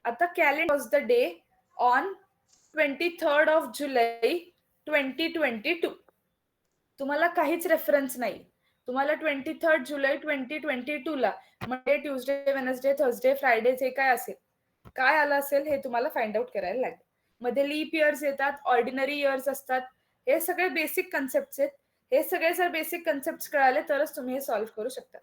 आता calendar was the day on 23rd of July 2022. तुम्हाला काहीच रेफरन्स नाही. तुम्हाला 23rd जुलै 2022 ला Monday, Tuesday, Wednesday, Thursday, Friday जे काय असेल, काय आलं असेल हे तुम्हाला फाइंड आउट करायला लागेल. मध्ये लीप इयर्स येतात, ऑर्डिनरी इयर्स असतात. हे सगळे बेसिक कन्सेप्ट आहेत. हे सगळे जर बेसिक कन्सेप्ट कळाले तरच तुम्ही हे सॉल्व्ह करू शकता.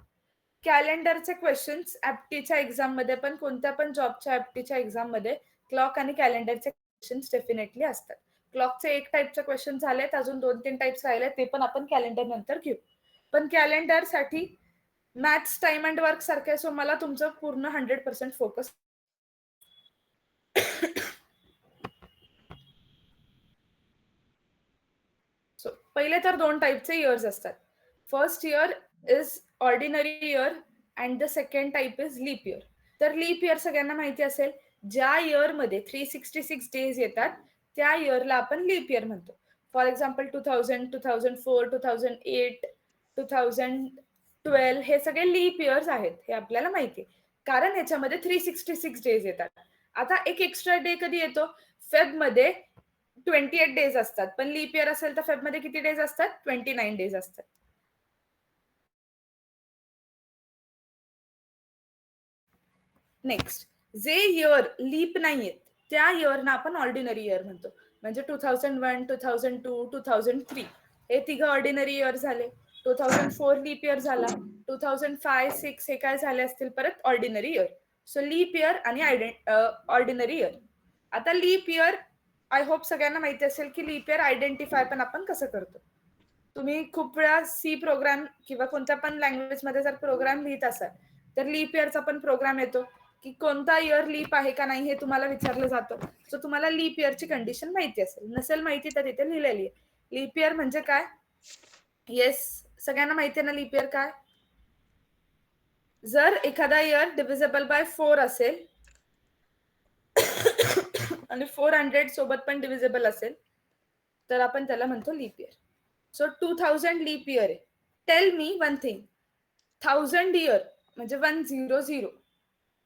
कॅलेंडरचे क्वेश्चन्स ऍप्टीच्या एक्झाम मध्ये पण, कोणत्या पण जॉबच्या ऍप्टीच्या एक्झाम मध्ये क्लॉक आणि कॅलेंडरचे क्वेश्चन्स डेफिनेटली असतात. क्लॉकचे एक टाईपचे क्वेश्चन झालेत, अजून 2-3 टाइप्स राहिले, ते पण आपण कॅलेंडर नंतर घेऊ. पण कॅलेंडर साठी मॅथ्स, टाइम अँड वर्क सारखे, सो मला तुमचं पूर्ण 100% फोकस. सो पहिले तर 2 टाईपचे इयर्स असतात. First year is ordinary year and the second type is leap year. तर लीप इयर सगळ्यांना माहिती असेल, ज्या इयरमध्ये 366 डेज येतात त्या इयरला आपण लीप इयर म्हणतो. फॉर एक्झाम्पल 2000, 2004, 2008, 2012 हे सगळे लीप इयर्स आहेत, हे आपल्याला माहिती आहे. कारण याच्यामध्ये 366 डेज येतात. आता एक एक्स्ट्रा डे कधी येतो? फेबमध्ये 28 डेज असतात, पण लीप इयर असेल तर फेबमध्ये किती डेज असतात? 29 डेज असतात. नेक्स्ट, जे इयर लीप नाहीयेत त्या इयरना आपण ऑर्डिनरी इयर म्हणतो. म्हणजे 2001, 2002, 2003 हे तिघं ऑर्डिनरी इयर झाले. 2004 लीप इयर झाला. 2005, 6 हे काय झाले असतील परत ordinary year. So leap year आणि ऑर्डिनरी इयर. आता लीप इयर आय होप सगळ्यांना माहिती असेल की लीप इयर आयडेंटिफाय पण आपण कसं करतो. तुम्ही खूप वेळा सी प्रोग्राम किंवा कोणत्या पण लँग्वेज मध्ये जर प्रोग्राम लिहित असाल तर लीप इयरचा पण प्रोग्राम येतो की कोणता इयर लीप आहे का नाही हे तुम्हाला विचारलं जातं. सो तुम्हाला लीप इयरची कंडिशन माहिती असेल, नसेल माहिती तर इथे लिहिलेली आहे. लीप इयर म्हणजे काय? येस, सगळ्यांना माहिती आहे ना लीप इयर काय? जर एखादा इयर डिव्हिजिबल बाय 4 असेल आणि 400 सोबत पण डिव्हिजिबल असेल तर आपण त्याला म्हणतो leap year. So 2000 leap year आहे. Tell me one thing, 1000 year म्हणजे 100,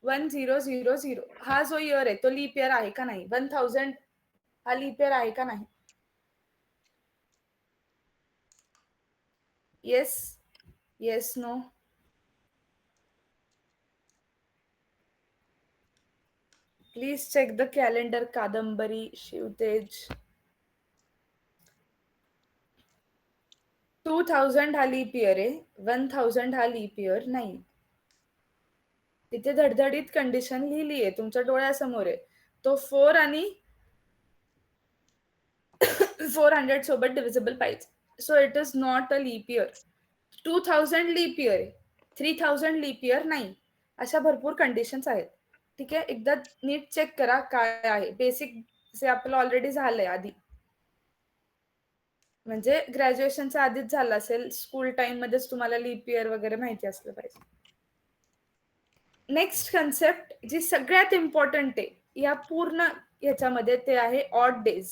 1000 हा जो इयर आहे तो लीप इयर आहे का नाही? 1000 हा लीप इयर आहे का नाही? Yes, yes, no. Please check the calendar. Kadambari, Shivtej. 2000 हा लीप इयर आहे, 1000 हा लीप इयर नाही. तिथे धडधडीत कंडिशन लिहिली आहे, तुमच्या डोळ्यासमोर आहे. तो 4 आणि 400 सोबत डिव्हिजिबल पाहिजे. So it is not a leap year. 2000 leap year आहे, 3000 लीप इयर नाही. अशा भरपूर कंडिशन्स आहेत. ठीक आहे, एकदा नीट चेक करा काय आहे. बेसिक जे आपलं ऑलरेडी झालंय आधी, म्हणजे ग्रॅज्युएशनच्या आधीच झालं असेल, स्कूल टाइम मध्येच तुम्हाला लीप इयर वगैरे माहिती असलं पाहिजे. नेक्स्ट कन्सेप्ट जी सगळ्यात इम्पॉर्टंट आहे या पूर्ण ह्याच्यामध्ये ते आहे ऑड डेज.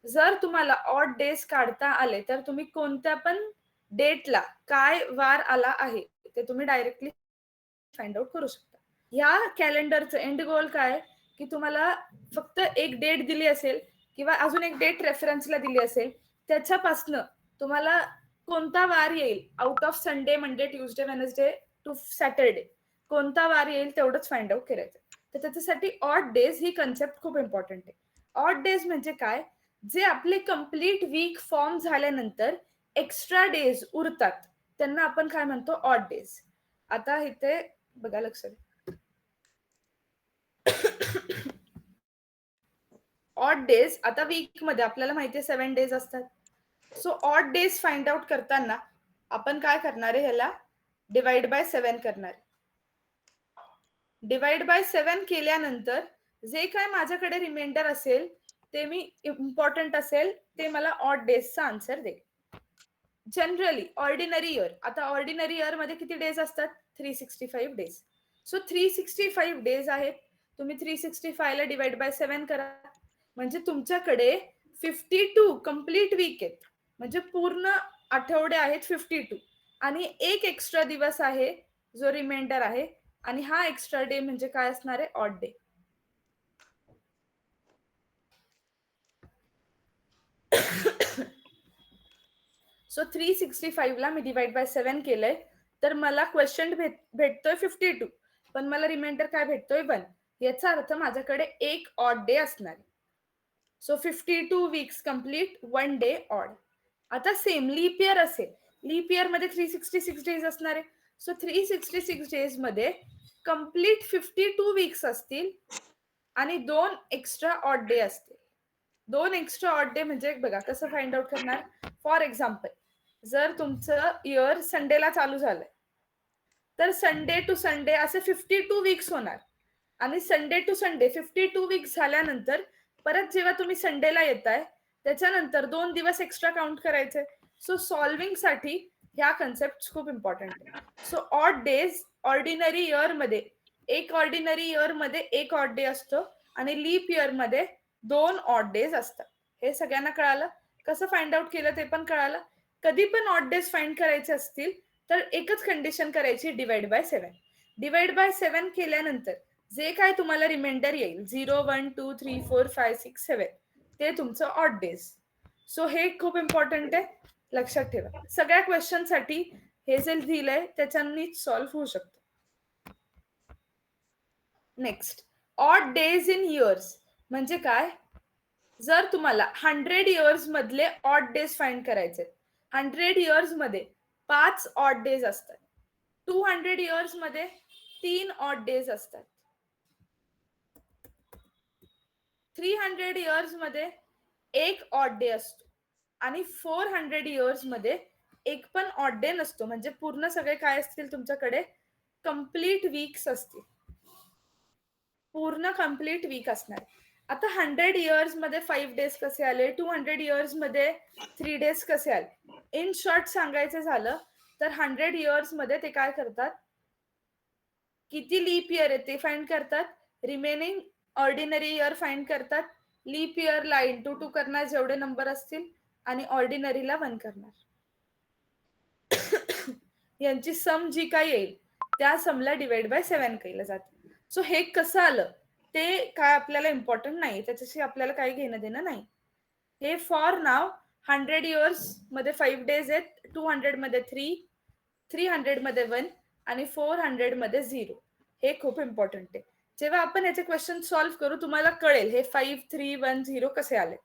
जर तुम्हाला ऑड डेज काढता आले तर तुम्ही कोणत्या पण डेटला काय वार आला आहे ते तुम्ही डायरेक्टली फाइंड आउट करू शकता. या कॅलेंडरचं एंड गोल काय की तुम्हाला फक्त एक डेट दिली असेल किंवा अजून एक डेट रेफरन्सला दिली असेल, त्याच्यापासनं तुम्हाला कोणता वार येईल out of Sunday, Monday, Tuesday, Wednesday to Saturday, कोणता वार येईल तेवढंच फाइंड आउट करायचं. तर त्याच्यासाठी ऑड डेज ही कन्सेप्ट खूप इम्पॉर्टंट आहे. ऑड डेज म्हणजे काय? जे आपले कंप्लीट वीक फॉर्म झाल्यानंतर एक्स्ट्रा डेज उरतात त्यांना आपण काय म्हणतो? Odd days. आता इथे बघा लक्षात, ऑड डेज आता वीक मध्ये आपल्याला माहिती आहे 7 डेज असतात. So odd days find out करताना आपण काय करणार आहे? ह्याला डिवाइड बाय 7 करणार. डिवाइड बाय 7 केल्यानंतर जे काय माझ्याकडे रिमाइंडर असेल ते मी इम्पॉर्टंट असेल ते मला ऑड डेजचा आन्सर देईल. जनरली ऑर्डिनरी इयर, आता ऑर्डिनरी इयर मध्ये किती डेज असतात? 365 डेज. सो 365 डेज आहेत, तुम्ही 365 ला डिवाइड बाय 7 करा, म्हणजे तुमच्याकडे 52 कम्प्लीट वीक आहेत, म्हणजे पूर्ण आठवडे आहेत 52, आणि एक एक्स्ट्रा दिवस आहे जो रिमाइंडर आहे, आणि हा एक्स्ट्रा डे म्हणजे काय असणार आहे? Odd day. सो 365 ला मी डिवाइड बाय 7 केलंय, तर मला क्वेश्चन भेटतोय 52, पण मला रिमाइंडर काय भेटतोय 1. याचा अर्थ माझ्याकडे एक ऑड डे असणार आहे. So 52 weeks complete, 1 day odd. आता सेम लीप इयर असेल, लीप इयर मध्ये 366 डेज असणार आहे. सो 366 डेज मध्ये कम्प्लीट 52 वीक्स असतील आणि 2 एक्स्ट्रा ऑड डे असतील. 2 एक्स्ट्रा ऑड डे म्हणजे बघा कसं फाइंड आउट करणार. फॉर एक्झाम्पल, जर तुमचं इयर संडेला चालू झालंय, तर संडे टू संडे असे 52 वीक्स होणार. आणि संडे टू संडे 52 वीक्स झाल्यानंतर परत जेव्हा तुम्ही संडेला येताय, त्याच्यानंतर 2 दिवस एक्स्ट्रा काउंट करायचे. सो सॉल्विंग साठी ह्या कन्सेप्ट खूप इम्पॉर्टंट आहे. So odd days ordinary year मध्ये, एक ऑर्डिनरी इयर मध्ये एक ऑड डे असतो आणि लीप इयर मध्ये 2 ऑड डेज असतात. हे सगळ्यांना कळालं. कसं फाइंड आउट केलं ते पण कळालं. कधी पण ऑड डेज फाइंड करायचे असतील तर एकच कंडिशन करायची, डिवाइड बाय 7. डिवाइड बाय 7 केल्यानंतर जे काय तुम्हाला रिमाइंडर येईल 0, 1, 2, 3, 4, 5, 6, 7, ते तुमचं ऑड डेज. सो हे खूप इम्पॉर्टंट आहे, लक्षात ठेवा. सगळ्या क्वेश्चन साठी हे जे दिलंय त्याच्यानीच सॉल्व्ह होऊ शकतो. Next, odd days in years म्हणजे काय. जर तुम्हाला 100 इयर्स मधले ऑड डेज फाइंड करायचे, 100 इयर्स मध्ये 5 ऑड डेज असतात, 200 इयर्स मध्ये 3 ऑड डेज असतात, 300 इयर्स मध्ये एक ऑड डे असतो आणि 400 इयर्स मध्ये एक पण ऑड डे नसतो. म्हणजे पूर्ण सगळे काय असतील तुमच्याकडे, कम्प्लीट वीक्स असतील, पूर्ण कम्प्लीट वीक असणार. आता 100 इयर्स मध्ये 5 डेज कसे आले, 200 इयर्स मध्ये 3 डेज कसे आले. इन शॉर्ट सांगायचं झालं तर 100 इयर्स मध्ये ते काय करतात, किती लीप इयर आहे ते फाइंड करतात, रिमेनिंग ऑर्डिनरी इयर फाइंड करतात, लीप इयरला इंटू 2 करणार जेवढे नंबर असतील आणि ऑर्डिनरीला 1 करणार. यांची सम जी काय येईल त्या समला डिवाइड बाय 7 केलं जातं. सो हे कसं आलं ते काय आपल्याला इम्पॉर्टंट नाही, त्याच्याशी आपल्याला काही घेणं देणं नाही. हे फॉर नाव 100 इयर्स मध्ये 5 डेज आहेत, 200 मध्ये 3, 300 मध्ये 1 आणि 400 मध्ये 0. हे खूप इम्पॉर्टंट आहे. जेव्हा आपण याचे क्वेश्चन सॉल्व्ह करू तुम्हाला कळेल हे 5, 3, 1, 0 कसे आले.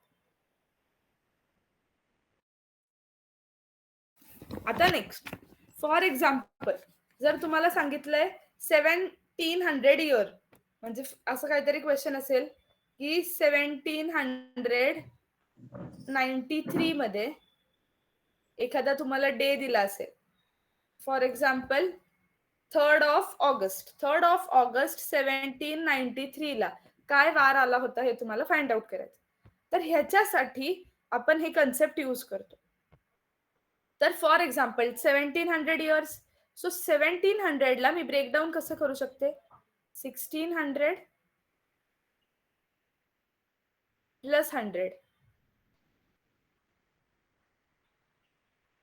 आता नेक्स्ट, फॉर एक्झाम्पल, जर तुम्हाला सांगितलंय 1700 इयर, म्हणजे असं काहीतरी क्वेश्चन असेल की 1793 मध्ये एखादा तुम्हाला डे दिला असेल. For example 3rd of August, 3rd of August 1793 ला काय वार आला होता हे तुम्हाला फाइंड आउट करायचं. तर ह्याच्यासाठी आपण हे कन्सेप्ट यूज करतो. तर फॉर एक्झाम्पल 1700 इयर्स, सो 1700 ला मी ब्रेकडाऊन कसं करू शकते, 1600 प्लस 100.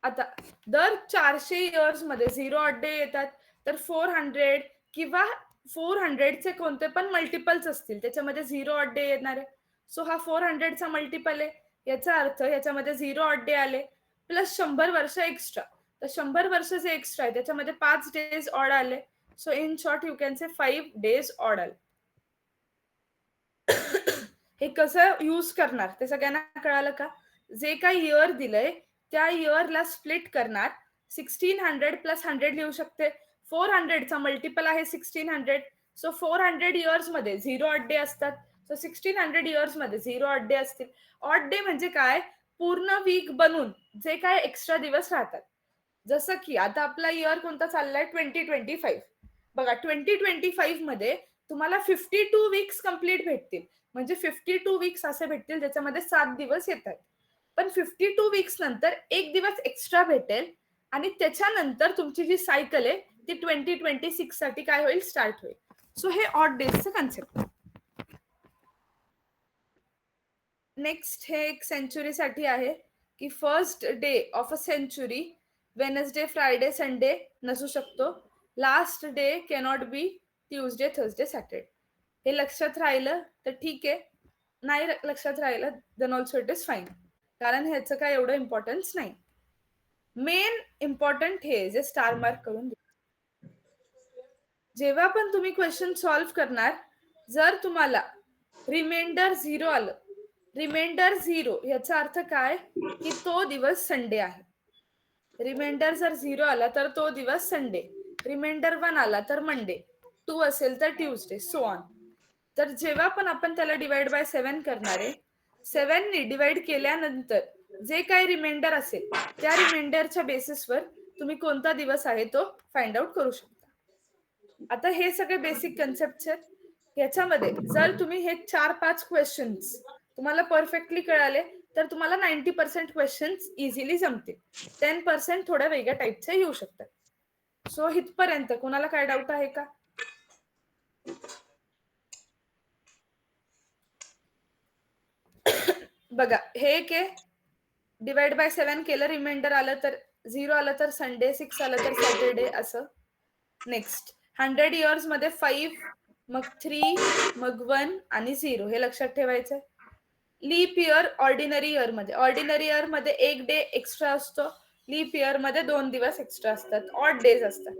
आता दर 400 इयर्स मध्ये 0 ऑड डे येतात, तर 400 किंवा 400 चे कोणते पण मल्टिपल्स असतील त्याच्यामध्ये 0 ऑड डे येणार आहे. सो हा 400 चा मल्टिपल आहे, याचा अर्थ याच्यामध्ये 0 ऑड डे आले प्लस 100 वर्ष एक्स्ट्रा. तर 100 वर्ष जे एक्स्ट्रा आहे त्याच्यामध्ये 5 डेज ऑड आले. So in short you can say 5 days odd आले. हे कसं यूज करणार ते सगळ्यांना कळालं का. जे काही इयर दिलंय त्या इयरला स्प्लिट करणार, 1600 प्लस 100 लिहू शकते. 400 चा मल्टिपल आहे 1600. सो 400 इयर्स मध्ये 0 ऑड डे असतात. सो 1600 इयर्स मध्ये 0 ऑड डे असतील. ऑड डे म्हणजे काय, पूर्ण वीक बनून जे काय एक्स्ट्रा दिवस राहतात. जसं की आता आपला इयर कोणता चाललाय 2025. बघा 2025 मध्ये तुम्हाला 52 वीक्स कम्प्लीट भेटतील. म्हणजे 52 वीक्स असे भेटतील ज्याच्यामध्ये 7 दिवस येतात. पण 52 वीक्स नंतर एक दिवस एक्स्ट्रा भेटेल आणि त्याच्यानंतर तुमची जी सायकल आहे ती 2026 साठी काय होईल, स्टार्ट होईल. सो हे ऑड डेजचं कन्सेप्ट. नेक्स्ट हे एक सेंचुरीसाठी आहे की first day of a century Wednesday, Friday, Sunday नसू शकतो. Last day cannot be Tuesday, Thursday, Saturday. हे लक्षात राहिलं तर ठीक आहे, नाही लक्षात राहिलं then also it is fine. कारण ह्याचं काय एवढं इम्पॉर्टन्स नाही. मेन इम्पॉर्टंट हे जे स्टार मार्क करून जेव्हा पण तुम्ही क्वेश्चन सॉल्व्ह करणार, जर तुम्हाला रिमाइंडर 0 आलं, रिमाइंडर 0 याचा अर्थ काय की तो दिवस संडे आहे. रिमाइंडर जर 0 आला तर तो दिवस संडे, रिमाइंडर 1 आला तर मंडे, 2 असेल तर ट्यूजडे, सो ऑन. तर जेव्हा पण आपण त्याला डिवाइड बाय 7 करणार आहे, 7 ने डिवाइड केल्यानंतर जे काही रिमाइंडर असेल त्या रिमाइंडरच्या बेसिसवर तुम्ही कोणता दिवस आहे तो फाइंड आउट करू शकता. आता हे सगळे बेसिक कन्सेप्ट आहेत. याच्यामध्ये जर तुम्ही हे 4-5 क्वेश्चन्स तुम्हाला परफेक्टली कळाले तर तुम्हाला 90% क्वेश्चन्स इझिली जमतील. 10% थोड्या वेगळ्या टाईपचे येऊ शकतात. सो इथपर्यंत कोणाला काय डाऊट आहे का? बघा हे एक आहे, डिवाइड बाय 7 केलं, रिमाइंडर आलं तर 0 आलं तर संडे, 6 आलं तर सॅटरडे असं. नेक्स्ट 100 इयर्स मध्ये 5, मग 3, मग 1 आणि 0 हे लक्षात ठेवायचं. लीप इयर ऑर्डिनरी इयर मध्ये एक डे एक्स्ट्रा असतो, लीप इयर मध्ये 2 दिवस एक्स्ट्रा असतात, ऑड डेज असतात.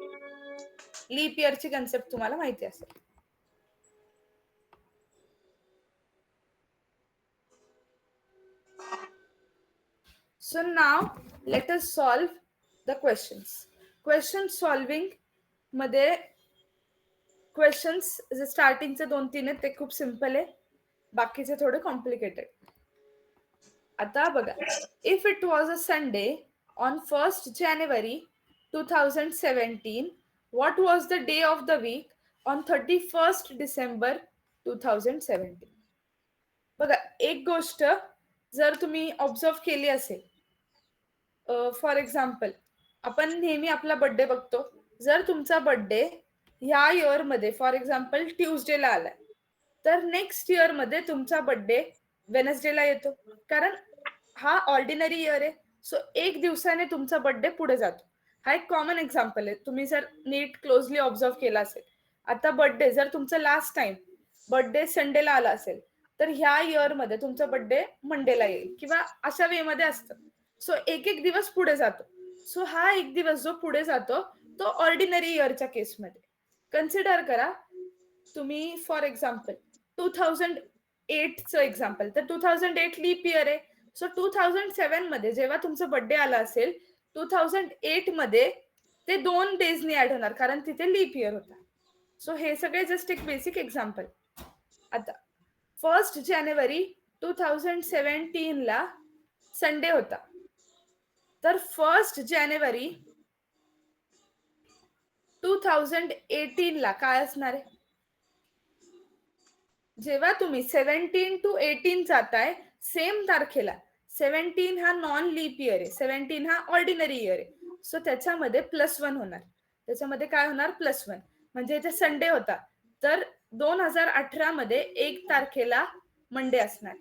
लीप इयरची कन्सेप्ट तुम्हाला माहिती असेल. So now let us solve the questions. Question solving मध्ये क्वेश्चन्स जे स्टार्टिंगचे 2-3 आहेत ते खूप सिंपल आहे, बाकीचे थोडे कॉम्प्लिकेटेड. आता बघा, if it was a Sunday on 1st January 2017, what was the day of the week on 31st December 2017? बघा एक गोष्ट जर तुम्ही ऑब्झर्व केली असेल, फॉर एक्झाम्पल आपण नेहमी आपला बर्थडे बघतो. जर तुमचा बर्थडे ह्या इयर मध्ये फॉर एक्झाम्पल ट्यूजडेला आलाय, तर नेक्स्ट इयर मध्ये तुमचा बर्थडे वेनसडेला येतो, कारण हा ऑर्डिनरी इयर आहे. सो एक दिवसाने तुमचा बर्थडे पुढे जातो. हा एक कॉमन एक्झाम्पल आहे, तुम्ही जर नीट क्लोजली ऑब्झर्व केला असेल. आता बर्थडे जर तुमचा लास्ट टाइम बर्थडे संडेला आला असेल तर ह्या इयर मध्ये तुमचा बर्थडे मंडेला येईल किंवा अशा वे मध्ये असतं. सो एक एक दिवस पुढे जातो. सो हा एक दिवस जो पुढे जातो तो ऑर्डिनरी इयरच्या केसमध्ये. कन्सिडर करा तुम्ही फॉर एक्झाम्पल 2008चं एक्झाम्पल, तर 2008 लीप इयर आहे. सो 2007 मध्ये जेव्हा तुमचा बर्थडे आला असेल 2008 मध्ये ते 2 डेजनी ऍड होणार, कारण तिथे लीप इयर होता. सो हे सगळे जस्ट एक बेसिक एक्झाम्पल. आता 1st जानेवारी 2017 ला संडे होता, तर 1st जानेवारी 2018 ला काय असणार आहे? जेव्हा तुम्ही 17 to 18 जाताय सेम तारखेला, 17 हा नॉन लीप इयर आहे, 17 हा ऑर्डिनरी इयर आहे. सो त्याच्यामध्ये +1 होणार. त्याच्यामध्ये काय होणार? +1. म्हणजे इथे संडे होता, तर 2018 मध्ये 1 तारखेला मंडे असणार.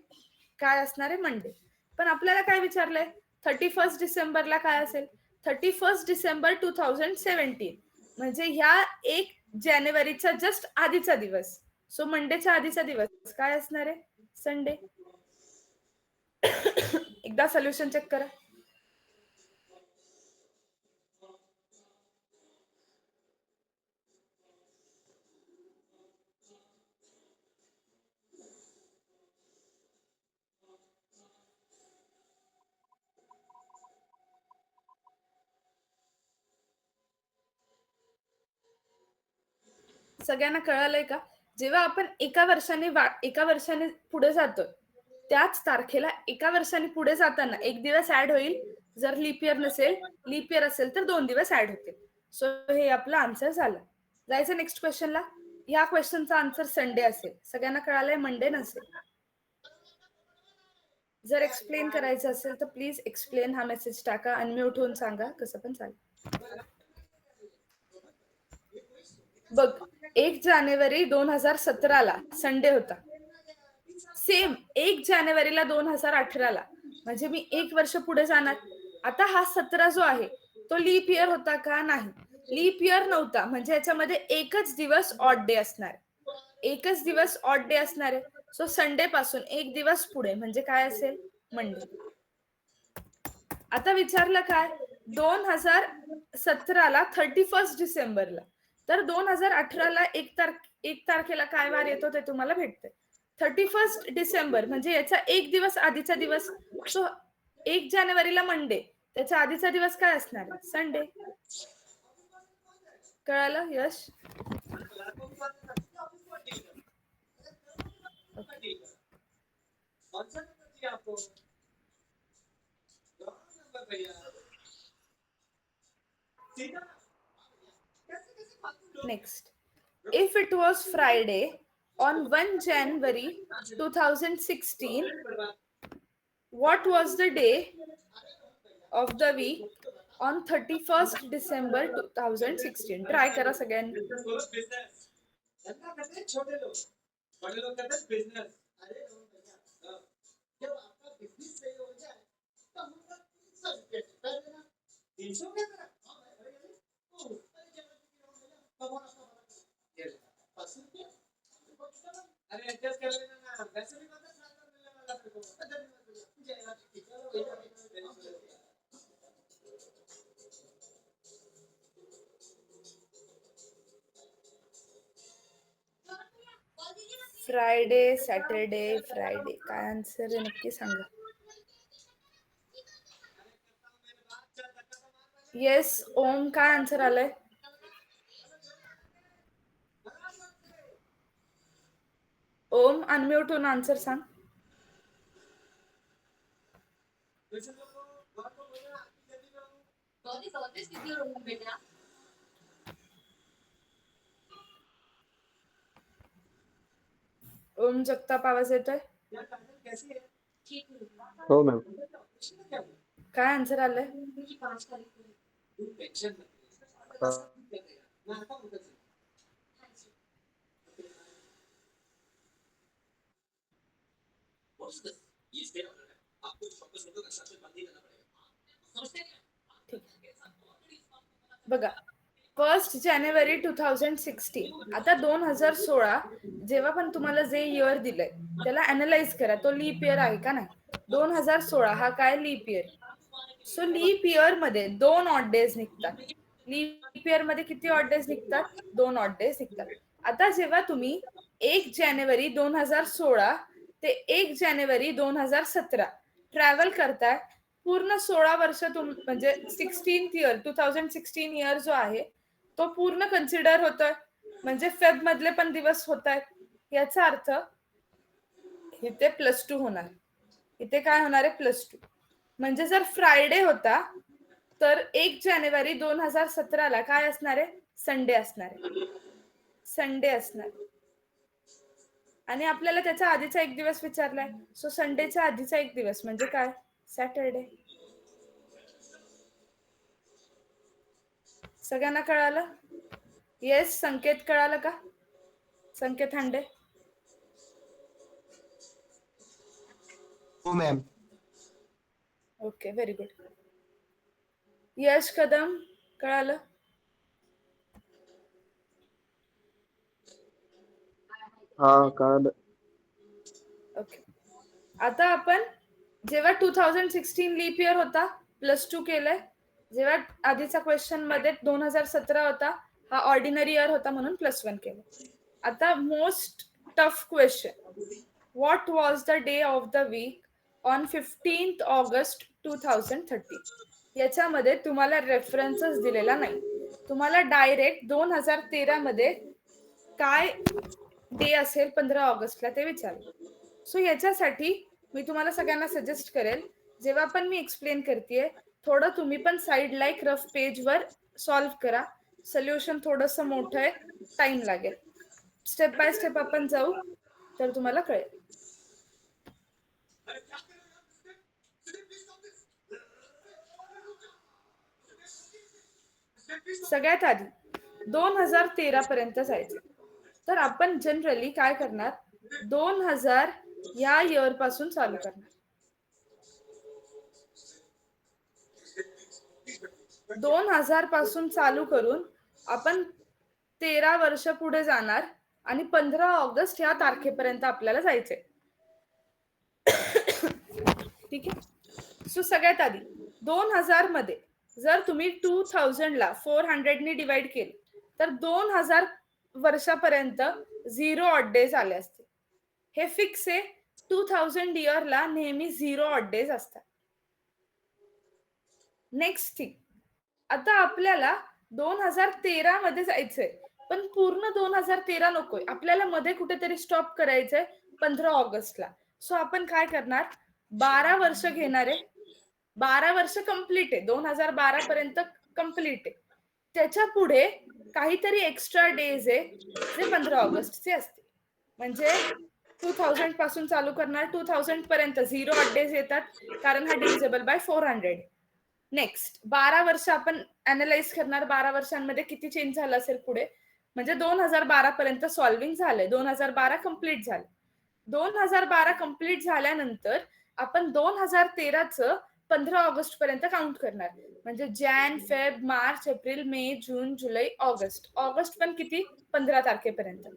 काय असणार आहे? मंडे. पण आपल्याला काय विचारलंय? 31 डिसेंबरला काय असेल? 31 डिसेंबर 2017 म्हणजे ह्या 1 जानेवारीचा जस्ट आधीचा दिवस. सो मंडेच्या आधीचा दिवस काय असणार आहे? संडे. एकदा सोल्युशन चेक करा. सगळ्यांना कळालंय का? जेव्हा आपण एका वर्षाने पुढे जातो, त्याच तारखेला एका वर्षाने पुढे जाताना एक दिवस ऍड होईल. जर लीप इयर नसेल, लीप इयर असेल तर 2 दिवस ऍड होतील. सो हे आपलं आन्सर झालं. जायचं नेक्स्ट क्वेश्चनला. या क्वेश्चनचा आन्सर संडे असेल. सगळ्यांना कळालंय मंडे नसेल. जर एक्सप्लेन करायचं असेल तर प्लीज एक्सप्लेन हा मेसेज टाका, अनम्यूट होऊन सांगा, कसं पण चालेल. बघ 1 जानेवारी 2017 ला संडे होता, सेम 1 जानेवारीला 2018 ला, म्हणजे मी 1 वर्ष पुढे जाणार. आता हा 17 जो आहे तो लीप इयर होता का? नाही, लीप इयर नव्हता. म्हणजे याच्यामध्ये एकच दिवस ऑड डे असणार, एकच दिवस ऑड डे असणार आहे. सो संडे पासून एक दिवस पुढे म्हणजे काय असेल? मंडे. आता विचारलं काय 2017ला 31 डिसेंबरला, तर 2018ला एक तारखेला काय वार येतो ते तुम्हाला भेटते. 31 डिसेंबर म्हणजे याचा एक दिवस आधीचा दिवस. सो 1 जानेवारीला मंडे, त्याच्या आधीचा दिवस काय असणार आहे? संडे. कळालं यश? Next. If it was Friday on 1 January 2016, what was the day of the week on 31st December 2016? Try करा सगळ्यांनी. Friday, Saturday, Friday. काय आन्सर आहे नक्की सांगा. येस ओम, काय आन्सर आलंय? ओम अनम्यूट होऊन आन्सर सांग. ओम जगताप आवाज येतोय? हो मॅम. काय आन्सर आलंय? बघा 1 जानेवारी 2016. आता 2016 जेव्हा पण तुम्हाला जे इयर दिलंय त्याला अनालाइज करा, तो लीप इयर आहे का नाही. 2016 हा काय leap year. So leap year मध्ये 2 ऑड डेज निघतात. लीप इयर मध्ये किती ऑड डेज निघतात? 2 ऑड डेज निघतात. आता जेव्हा तुम्ही 1 जानेवारी 2016 ते 1 जानेवारी 2017 ट्रॅव्हल करताय, पूर्ण 16 वर्ष म्हणजे 16th इयर 2016 इयर जो आहे तो पूर्ण कन्सिडर होतोय. म्हणजे फेब मधले पण दिवस होत आहेत. याचा अर्थ इथे +2 होणार. इथे काय होणार आहे? +2. म्हणजे जर फ्रायडे होता तर 1 जानेवारी 2017ला काय असणार आहे? संडे असणार आहे. संडे असणार. आणि आपल्याला त्याचा आधीचा एक दिवस विचारलाय. सो संडेचा आधीचा एक दिवस म्हणजे काय? सॅटरडे. सगळ्यांना कळालं? येस संकेत कळालं का? संकेत हांडे. हो ma'am. Okay very good. Yash Kadam कळालं? हा कळालं. ओके. आता आपण जेव्हा 2016 लीप इयर होता +2 केलंय. जेव्हा आधीचा क्वेश्चन मध्ये 2017 होता हा ऑर्डिनरी इयर होता म्हणून +1 केलं. आता most tough question. What was the day of the week on 15th August 2013? याच्यामध्ये तुम्हाला रेफरन्सच दिलेला नाही. तुम्हाला डायरेक्ट 2013 मध्ये काय डे असेल 15 ऑगस्टला ते विचारलं. सो याच्यासाठी मी तुम्हाला सगळ्यांना सजेस्ट करेल, जेव्हा पण मी एक्सप्लेन करतेय थोडं तुम्ही पण साईडला एक रफ पेजवर सॉल्व्ह करा. सोल्युशन थोडंसं मोठं आहे, टाइम लागेल. स्टेप बाय स्टेप आपण जाऊ तर तुम्हाला कळेल. सगळ्यात आधी 2013 पर्यंत जायचं. तर आपण जनरली काय करणार? 2000 या इयर पासून चालू करणार. 2000 पासून चालू करून आपण 13 वर्ष पुढे जाणार आणि 15 ऑगस्ट या तारखेपर्यंत आपल्याला जायचंय. ठीक आहे. सो सगळ्यात आधी 2000 मध्ये जर तुम्ही 2000 ला 400 ने डिवाइड केलं तर 2000 वर्षापर्यंत 0 ऑड डेज आले असते. हे फिक्स आहे. 2000 इयरला नेहमी 0 ऑड डेज असतात. नेक्स्ट थिंग, आता आपल्याला 2013 मध्ये जायचंय, पण पूर्ण 2013 नकोय, आपल्याला मध्ये कुठेतरी स्टॉप करायचंय 15 ऑगस्टला. सो आपण काय करणार, 12 वर्ष घेणार आहे. 12 वर्ष कंप्लीट आहे, 2012 पर्यंत कंप्लीट आहे. त्याच्या पुढे काहीतरी एक्स्ट्रा डेज आहे जे 15 ऑगस्टचे असते. म्हणजे 2000 पासून चालू करणार, 2000 पर्यंत 0 ऑड डेज येतात, कारण हा डिव्हिजेबल बाय 400. नेक्स्ट 12 वर्ष आपण अनालाइज करणार, 12 वर्षांमध्ये किती चेंज झालं असेल पुढे. म्हणजे 2012 पर्यंत सॉल्व्हिंग झालंय, 2012 कम्प्लीट झालं. 2012 कम्प्लीट झाल्यानंतर आपण 2013चं 15 ऑगस्ट पर्यंत काउंट करणार. म्हणजे जॅन, फेब, मार्च, एप्रिल, मे, जून, जुलै, ऑगस्ट. ऑगस्ट पण किती, 15 तारखेपर्यंत.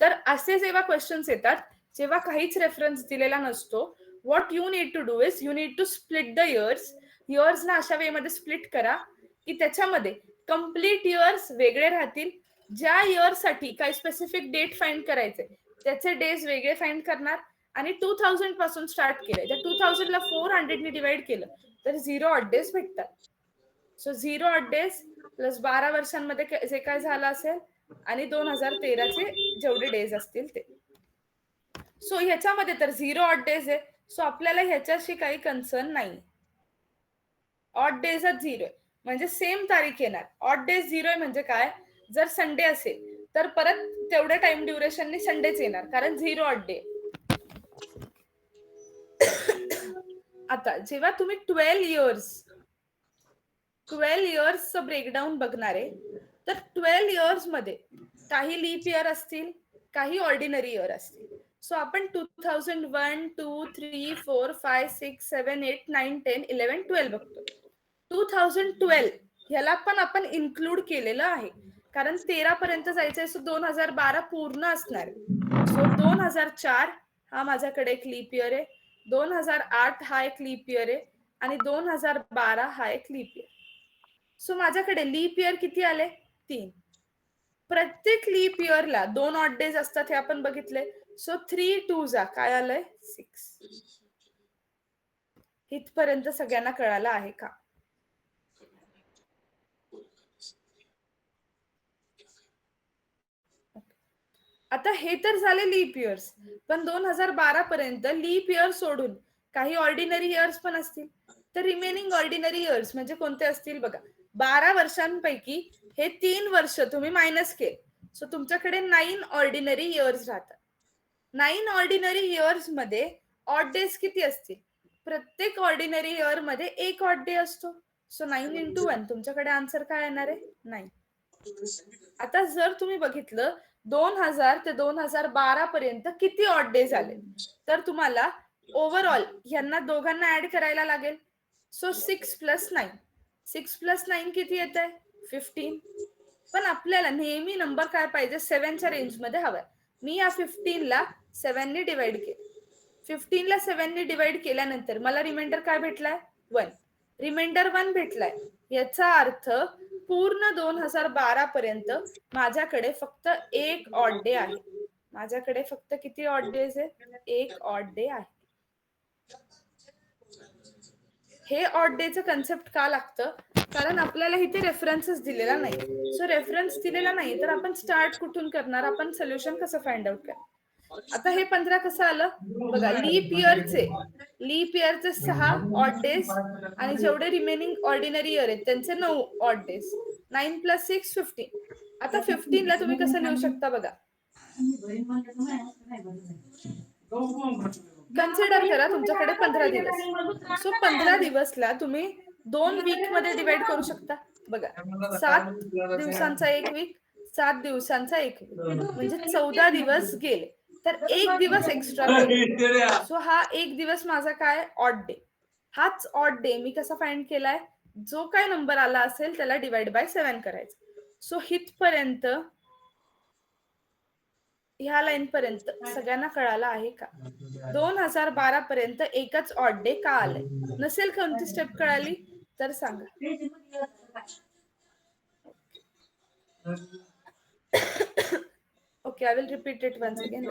तर असे जेव्हा क्वेश्चन्स येतात, जेव्हा काहीच रेफरन्स दिलेला नसतो, what you need to do is you need to split the इयर्सला अशा वे मध्ये स्प्लिट करा की त्याच्यामध्ये कम्प्लीट इयर्स वेगळे राहतील. ज्या इयरसाठी काही स्पेसिफिक डेट फाइंड करायचे त्याचे डेज वेगळे फाइंड करणार. आणि 2000 पासून स्टार्ट केलंय, जर 2000 ला 400 ने डिवाइड केलं तर 0 ऑड डेज भेटतात. सो 0 ऑड डेज प्लस 12 वर्षांमध्ये जे काय झालं असेल आणि 2013चे जेवढे डेज असतील ते. सो ह्याच्यामध्ये तर 0 ऑड डेज आहे, सो आपल्याला ह्याच्याशी काही कन्सर्न नाही. ऑड डेजच 0 आहे, म्हणजे सेम तारीख येणार. ऑड डेज 0 आहे म्हणजे काय, जर संडे असेल तर परत तेवढ्या टाइम ड्युरेशनने संडेच येणार, कारण 0 ऑड डे. आता जेव्हा तुम्ही 12 इयर्सचं ब्रेकडाऊन बघणार आहे, तर 12 इयर्स मध्ये काही लीप इयर असतील, काही ऑर्डिनरी इयर असतील. सो आपण 2001, 2, 3, 4, 5, 6, 7, 8, 9, 10, 11, 12 बघतो. 2012 ह्याला पण आपण इन्क्लूड केलेलं आहे, कारण 13 पर्यंत जायचंय. सो 2012 पूर्ण असणार. सो 2004 हा माझ्याकडे एक लीप इयर आहे, 2008 हा एक लीप इयर आहे आणि 2012 हा एक लीप इयर. सो माझ्याकडे लीप इयर किती आले, 3. प्रत्येक लीप इयरला 2 ऑड डेज असतात, हे आपण बघितले. सो 3 2 जा काय आलंय, 6. इथपर्यंत सगळ्यांना कळालं आहे का? आता हे तर झाले लीप इयर्स, पण 2012 पर्यंत लीप इयर सोडून काही ऑर्डिनरी इयर्स पण असतील. तर रिमेनिंग ऑर्डिनरी इयर्स म्हणजे कोणते असतील बघा. 12 वर्षांपैकी हे 3 वर्ष तुम्ही मायनस केले, सो तुमच्याकडे 9 ऑर्डिनरी इयर्स राहतात. 9 ऑर्डिनरी इयर्स मध्ये ऑड डेज किती असतील, प्रत्येक ऑर्डिनरी इयर मध्ये एक ऑड डे असतो. सो 9 इंटू 1 तुमच्याकडे आन्सर काय येणार आहे, 9. आता जर तुम्ही बघितलं 2000 ते 2012 पर्यंत किती ऑड डेज आले, तर तुम्हाला ओव्हरऑल यांना दोघांना ऍड करायला लागेल. सो 6 प्लस 9, 6 प्लस 9 किती येत आहे, 15. पण आपल्याला नेहमी नंबर काय पाहिजे, 7च्या रेंज मध्ये हवाय. मी या 15 ला 7 ने डिवाइड केलं. 15 ला 7 ने डिवाइड केल्यानंतर मला रिमाइंडर काय भेटलाय, 1. रिमाइंडर 1 भेटलाय, याचा अर्थ पूर्ण 2012 पर्यंत माझ्याकडे फक्त एक ऑड डे आहे. माझ्याकडे फक्त किती ऑड डेज आहे, एक ऑड डे आहे. हे ऑड डेचं कन्सेप्ट का लागतं, कारण आपल्याला इथे रेफरन्सेस दिलेला नाही. सो रेफरन्स दिलेला नाही तर आपण स्टार्ट कुठून करणार, आपण सोल्युशन कसं फाइंड आउट करणार. आता हे 15 कसं आलं बघा, लीप इयरचे 6 ऑड डेज आणि जेवढे रिमेनिंग ऑर्डिनरी इयर आहेत त्यांचे 9 ऑड डेज. 9 प्लस 6 15. आता 15 ला तुम्ही कसं लिहू शकता बघा, कन्सिडर करा तुमच्याकडे 15 दिवस. सो 15 दिवसला तुम्ही 2 वीक मध्ये डिवाइड करू शकता. बघा, 7 दिवसांचा एक वीक, 7 दिवसांचा एक वीक, म्हणजे 14 दिवस गेले, तर एक दिवस एक्स्ट्रा राहील. सो हा एक दिवस माझा काय, ऑड डे. हाच ऑड डे मी कसा फाइंड केलाय, जो काय नंबर आला असेल त्याला डिवाइड बाय 7 करायचं. सो हितपर्यंत ह्या लाईन पर्यंत सगळ्यांना कळालं आहे का. 2012 पर्यंत एकच ऑड डे का आलंय, नसेल कोणती स्टेप कळाली तर सांगा. Okay, I will repeat it once again.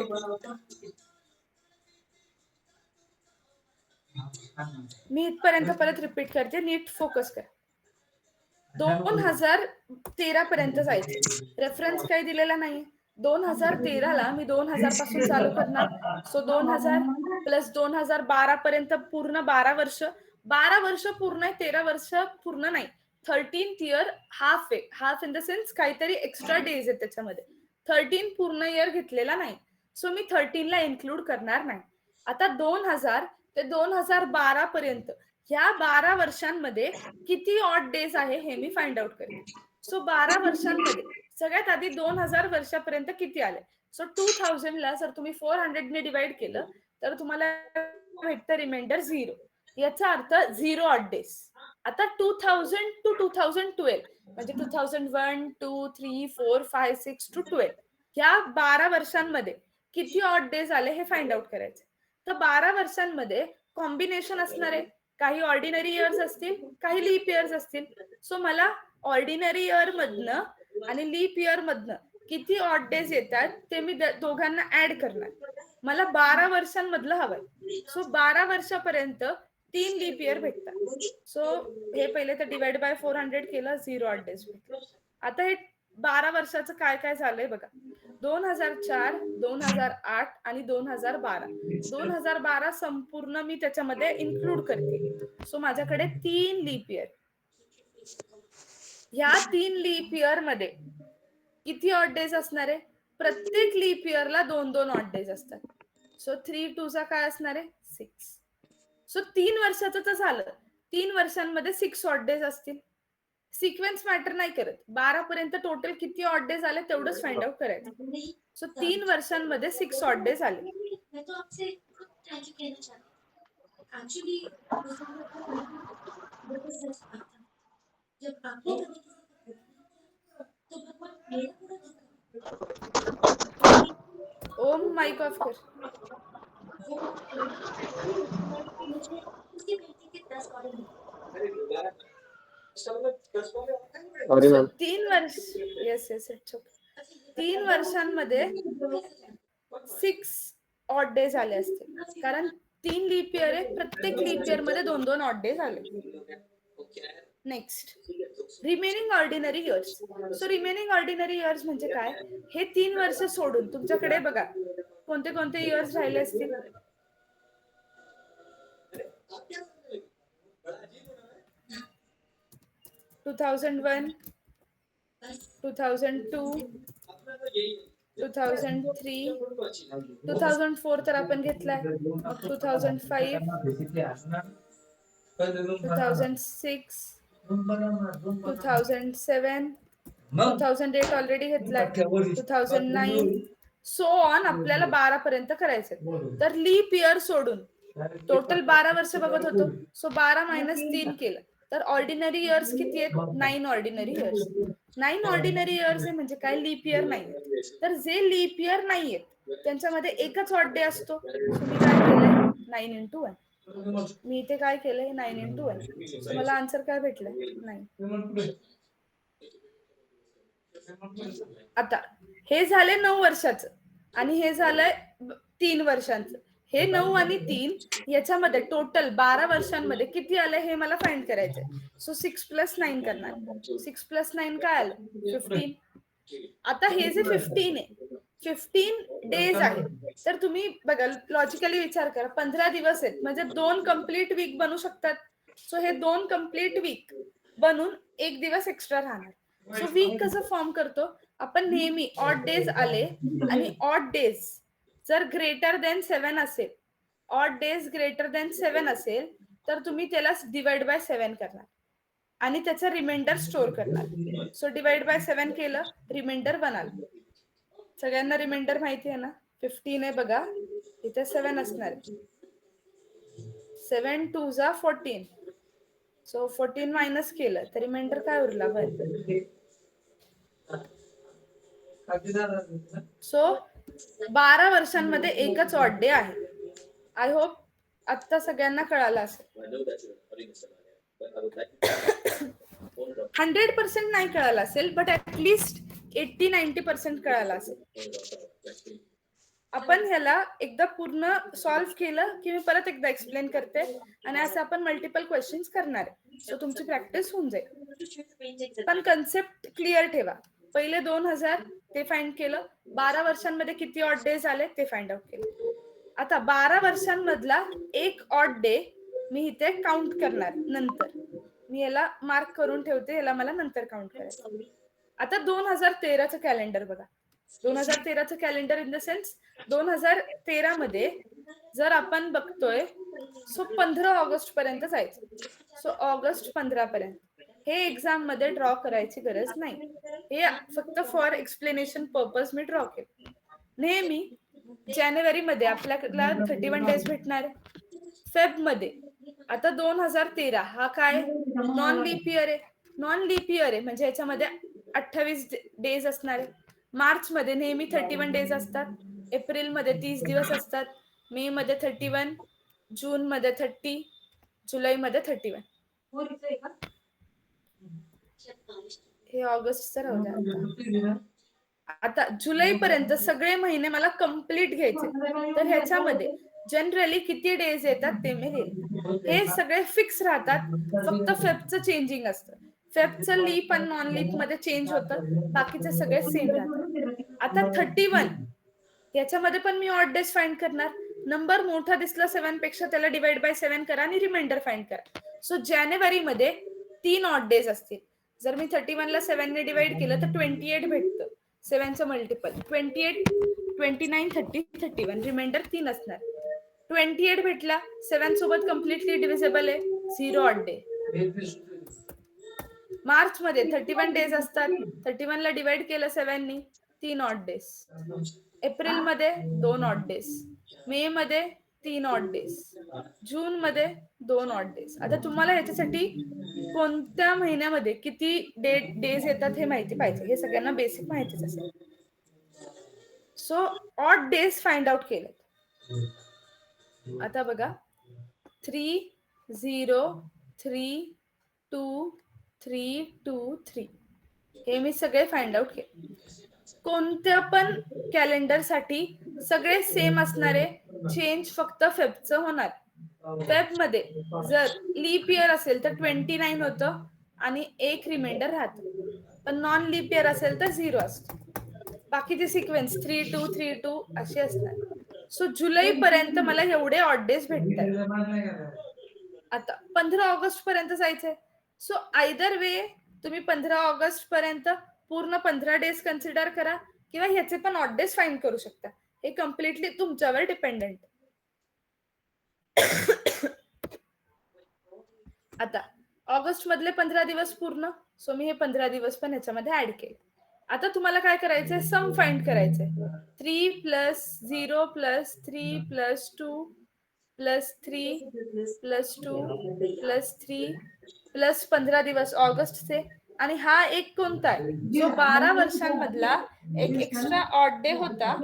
मी इथपर्यंत परत रिपीट करते, नीट फोकस कर. 2013 पर्यंत जायचे. रेफरन्स काही दिलेला नाही. 2013ला मी 2000 पासून चालू करणार. सो 2000 प्लस 2012 पर्यंत पूर्ण 12 वर्ष. 12 वर्ष पूर्ण आहे, 13 वर्ष पूर्ण नाही. 13th इयर हाफ आहे. हाफ इन द सेन्स काहीतरी एक्स्ट्रा डेज आहेत त्याच्यामध्ये. 13 पूर्ण इयर घेतलेला नाही. सो मी 13ला इन्क्लूड करणार नाही. आता 2000 ते 2012 पर्यंत ह्या 12 वर्षांमध्ये किती ऑड डेज आहे हे मी फाइंड आउट करेन. सो 12 वर्षांमध्ये सगळ्यात आधी 2000 वर्षापर्यंत किती आले. सो 2000ला जर तुम्ही 400 ने डिवाइड केलं तर तुम्हाला भेटतं रिमाइंडर 0. याचा अर्थ 0 ऑड डेज. आता 2000 टू 2012 म्हणजे 2001, 2, 3, 4, 5, 6 टू 12 ह्या 12 वर्षांमध्ये किती ऑड डेज आले हे फाइंड आउट करायचे. तर 12 वर्षांमध्ये कॉम्बिनेशन असणार आहे. काही ऑर्डिनरी इयर्स असतील, काही लीप इयर्स असतील. सो मला ऑर्डिनरी इयर मधनं आणि लीप इयर मधनं किती ऑड डेज येतात ते मी दोघांना ऍड करणार. मला 12 वर्षांमधलं हवंय. सो 12 वर्षापर्यंत 3 लीप इयर भेटतात. सो हे पहिले तर डिवाइड बाय 400 केलं, 0 ऑड डेज भेटलं. आता हे 12 वर्षाचं काय काय झालंय बघा. 2004, 2008 आणि 2012. 2012 संपूर्ण मी त्याच्यामध्ये इन्क्लूड करते. सो माझ्याकडे 3 लीप इयर. ह्या 3 लीप इयर मध्ये किती ऑड डेज असणार आहे. प्रत्येक लीप इयरला 2-2 ऑड डेज असतात. सो 3 2 चा काय असणार आहे 6. सो 3 वर्षाचं तर झालं. 3 वर्षांमध्ये 6 ऑड डेज असतील. सिक्वेन्स मॅटर नाही करत. 12 पर्यंत टोटल किती ऑड डेज आले तेवढंच फाइंड आउट करायचं. सो 3 वर्षांमध्ये 6 ऑड डेज आले. ओम माइक ऑफ कर. Sorry ma'am. 3 वर्ष येस येस इट्स ओके. 3 वर्षांमध्ये 6 ऑड डेज आले असतील. कारण 3 लीप इयर आहे. प्रत्येक लीप इयर मध्ये 2-2 ऑड डेज आले. Next remaining ordinary years. So remaining ordinary years म्हणजे काय. हे 3 वर्ष सोडून तुमच्याकडे बघा कोणते कोणते इयर्स राहिले असतील. 2001, 2002, 2003, 2004 तर आपण घेतलाय. मग 2005, 2006, 2007, 2008 ऑलरेडी घेतलाय. 2009 सो ऑन आपल्याला 12 पर्यंत करायचं. तर लीप इयर सोडून टोटल 12 वर्ष बघत होतो. सो 12 मायनस 3 केलं तर ऑर्डिनरी इयर्स किती आहेत. 9 ऑर्डिनरी इयर्स. 9 ऑर्डिनरी इयर्स आहे म्हणजे काय लीप इयर नाही. तर जे लीप इयर नाहीयेत त्यांच्यामध्ये एकच ऑड डे असतो. सो मी काय केलंय 9 into 1. मी इथे काय केलंय 9 into 1. सो मला आन्सर काय भेटलंय 9. आता हे झाले 9 वर्षाचं आणि हे झालंय 3 वर्षांचं. हे 9 आणि 3 याच्यामध्ये टोटल 12 वर्षांमध्ये किती आले हे मला फाइंड करायचंय. सो 6 प्लस 9 करणार. 6 प्लस 9 काय आलं 15. आता हे जे 15 आहे 15 डेज आहे. तर तुम्ही बघा लॉजिकली विचार करा 15 दिवस आहेत म्हणजे 2 कम्प्लीट वीक बनू शकतात. सो हे 2 कम्प्लीट वीक बनून 1 दिवस एक्स्ट्रा राहणार. सो वीक कसं फॉर्म करतो आपण नेहमी ऑड डेज आले आणि ऑड डेज जर ग्रेटर देन 7 असेल, ऑड डेज ग्रेटर देन 7 असेल तर तुम्ही त्याला डिवाइड बाय 7 करणार आणि त्याचा रिमाइंडर स्टोअर करणार. सो डिवाइड बाय 7 केलं रिमाइंडर 1 आलं. सगळ्यांना रिमाइंडर माहिती आहे ना 15 आहे बघा इथे 7 असणार. 7 2 जा 14. सो 14 मायनस केलं तर रिमाइंडर काय उरला 1. सो 12 वर्षांमध्ये एकच ऑड डे आहे. आय होप आता सगळ्यांना कळालं असेल. 100% नाही कळालं असेल, बट ऍटलिस्ट 80-90% कळालं असेल. आपण ह्याला एकदा पूर्ण सॉल्व्ह केलं की मी परत एकदा एक्सप्लेन करते आणि असं आपण मल्टिपल क्वेश्चन्स करणार आहे. सो तुमची प्रॅक्टिस होऊन जाईल. पण कन्सेप्ट क्लिअर ठेवा. पहिले 2000 ते फाइंड केलं. 12 वर्षांमध्ये किती ऑड डेज आले ते फाइंड आउट केलं. आता 12 वर्षांमधला एक ऑड डे मी इथे काउंट करणार नंतर. मी याला मार्क करून ठेवते, याला मला नंतर काउंट करायचं. आता 2013चं कॅलेंडर बघा. 2013चं कॅलेंडर इन द सेन्स 2013 मध्ये जर आपण बघतोय सो 15 ऑगस्ट पर्यंत जायचं. सो ऑगस्ट 15 पर्यंत हे एक्झाम मध्ये ड्रॉ करायची गरज नाही. हे फक्त for explanation purpose me draw केलं. नेहमी जानेवारी मध्ये आपल्याला 31 डेज भेटणार आहे. फेब मध्ये आता 2013 हा काय नॉन लीप इयर आहे. नॉन लीप इयर आहे म्हणजे याच्यामध्ये 28 डेज असणार आहे. मार्च मध्ये नेहमी 31 डेज असतात. एप्रिल मध्ये 30 दिवस असतात. मे मध्ये 31, जून मध्ये 30, जुलै मध्ये 31. हे ऑगस्टचं राहू द्या. आता जुलै पर्यंत सगळे महिने मला कंप्लीट घ्यायचे. तर ह्याच्यामध्ये जनरली किती डेज येतात ते मी लिहिलं. हे सगळे फिक्स राहतात. फक्त फेबचं चेंजिंग असतं. फेबचं लीप आणि नॉन लीप मध्ये चेंज होतं. बाकीचे सगळे सेम राहतात. आता 31 याच्यामध्ये पण मी ऑड डेज फाइंड करणार. नंबर मोठा दिसला 7 पेक्षा त्याला डिवाइड बाय 7 करा आणि रिमाइंडर फाइंड करा. सो जानेवारी मध्ये 3 ऑड डेज असतील. जर मी 31 ला 7 ने डिवाइड केलं तर 28 भेटतं. 7चं मल्टिपल 28, 29, 30, 31. रिमाइंडर 3 असणार. 28 भेटला. 7 सोबत कम्प्लिटली डिव्हिजिबल आहे. 0 ऑड डे. मार्च मध्ये 31 डेज असतात. 31 ला डिवाइड केलं 7 नी 3 ऑड डेज. एप्रिल मध्ये 2 ऑड डेज. मे मध्ये 3 ऑड डेज. जून मध्ये 2 ऑड डेज. आता तुम्हाला ह्याच्यासाठी कोणत्या महिन्यामध्ये किती डेज येतात हे माहिती पाहिजे. हे सगळ्यांना बेसिक माहितीच असेल. So odd days find out केले. आता बघा 3, 0, 3, 2, 3, 2, 3 हे मी सगळे फाइंड आउट केले. कोणत्या पण कॅलेंडर साठी सगळे सेम असणारे. चेंज फक्त फेबचं होणार. फेब मध्ये जर लीप इयर असेल तर 29 होतं आणि एक रिमाइंडर राहतं. पण नॉन लीप इयर असेल तर 0 असतो. बाकीचे सिक्वेन्स 3, 2, 3, 2 असे असतात. सो जुलै पर्यंत मला एवढे ऑड डेज भेटतात. आता 15 ऑगस्ट पर्यंत जायचंय. सो आयदर वे तुम्ही 15 ऑगस्ट पर्यंत पूर्ण 15 डेज कन्सिडर करा किंवा ह्याचे पण ऑड डेज फाइंड करू शकता. हे कम्प्लिटली तुमच्यावर डिपेंडेंट. आता ऑगस्ट मधले 15 दिवस पूर्ण. सो मी हे 15 दिवस पण ह्याच्यामध्ये ऍड केले. आता तुम्हाला काय करायचंय सम फाइंड करायचंय. 3 plus 0 plus 3 plus 2 plus 3 plus 2 plus 3 plus 15 दिवस ऑगस्टचे. आणि हा एक कोणता आहे जो 12 वर्षांमधला एक एक्स्ट्रा ऑड डे होता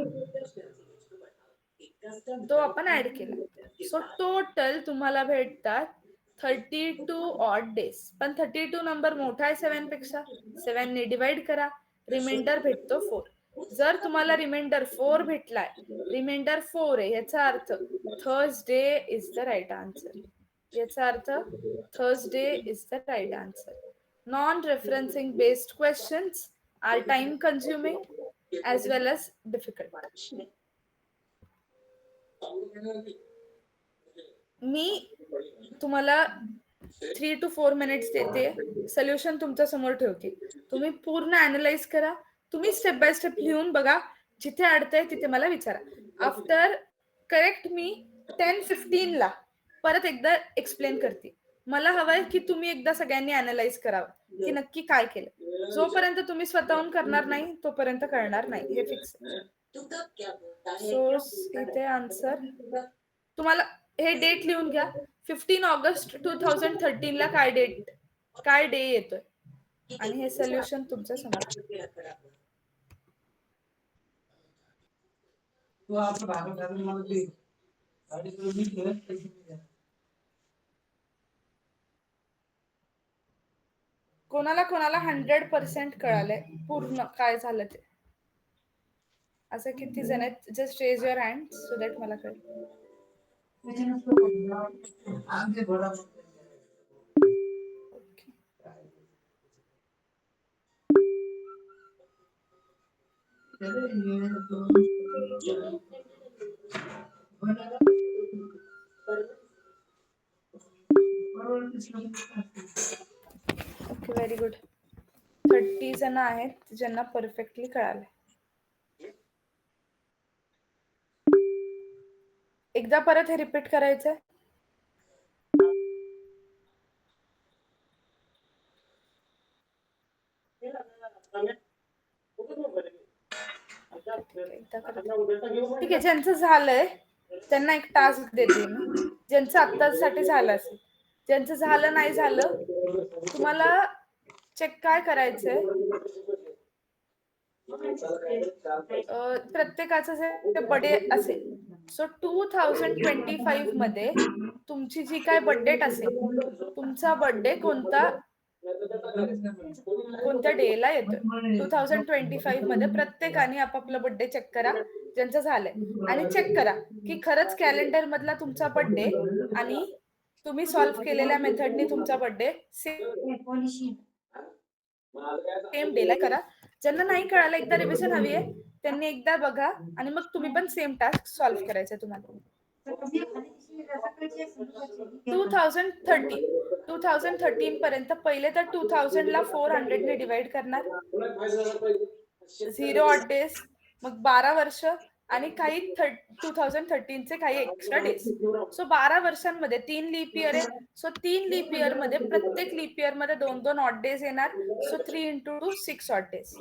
तो आपण ऍड केला. सो टोटल तुम्हाला भेटतात 32 ऑड डेज. पण 32 नंबर मोठा आहे 7 पेक्षा. 7 ने डिवाइड करा. रिमाइंडर भेटतो 4. जर तुम्हाला रिमाइंडर 4 भेटलाय, रिमाइंडर 4 आहे, याचा अर्थ Thursday is the right answer. याचा अर्थ Thursday is the right answer. Non referencing based questions are time consuming as well as difficult. मी तुम्हाला 3 to 4 मिनिट्स देते. सोल्युशन तुमच्या समोर ठेवते. तुम्ही पूर्ण अॅनलाइज करा. तुम्ही स्टेप बाय स्टेप लिहून बघा. जिथे अडतंय तिथे मला विचारा. आफ्टर करेक्ट मी 10-15 ला परत एकदा एक्सप्लेन करते. मला हवंय की तुम्ही एकदा सगळ्यांनी अॅनलाइज करावं की नक्की काय केलं. जोपर्यंत तुम्ही स्वतःहून करणार नाही तोपर्यंत कळणार नाही. हे फिक्स. सो इथे आन्सर तुम्हाला हे डेट लिहून घ्या. 15 ऑगस्ट 2013 ला काय डे येतोय आणि हे सोल्युशन तुमच्या समोर. कोणाला कोणाला 100% कळालंय पूर्ण काय झालं ते? असं किती जण आहेत? Just raise your hand so that मला कळेल. ओके. Okay, very good. 30 जण आहेत ज्यांना परफेक्टली कळालंय. एकदा परत हे रिपीट करायचंय. ठीक आहे, ज्यांचं झालंय त्यांना एक टास्क देते मी, ज्यांचं आत्तासाठी झालं असेल. ज्यांचं झालं नाही झालं, तुम्हाला चेक काय करायचंय, प्रत्येकाचं जे बर्थडे असेल, सो 2025 मध्ये तुमची जी काय बर्थ डेट असेल, तुमचा बर्थडे कोणत्या डेला येतोय 2025 मध्ये प्रत्येकाने आपापला बर्थडे चेक करा ज्यांचं झालंय, आणि चेक करा की खरंच कॅलेंडर मधला तुमचा बर्थडे आणि तुम्ही सॉल्व्ह केलेल्या मेथडने तुमचा बर्थडे सेम डेला करा. ज्यांना नाही कळालं, एकदा रिव्हिजन हवी आहे, त्यांनी एकदा बघा आणि मग तुम्ही पण सेम टास्क सॉल्व्ह करायचे तुम्हाला. 2013 पर्यंत पहिले तर 2000 ला 400 ने डिवाइड करणार, 0 ऑड डेज, मग 12 वर्ष आणि काही 2013 चे काही एक्स्ट्रा डेज. सो 12 वर्षांमध्ये 3 लीप इयर आहे. सो 3 लीप इयर मध्ये प्रत्येक लीप इयर मध्ये 2-2 ऑड डेज येणार. So 3 into 2 6 odd days.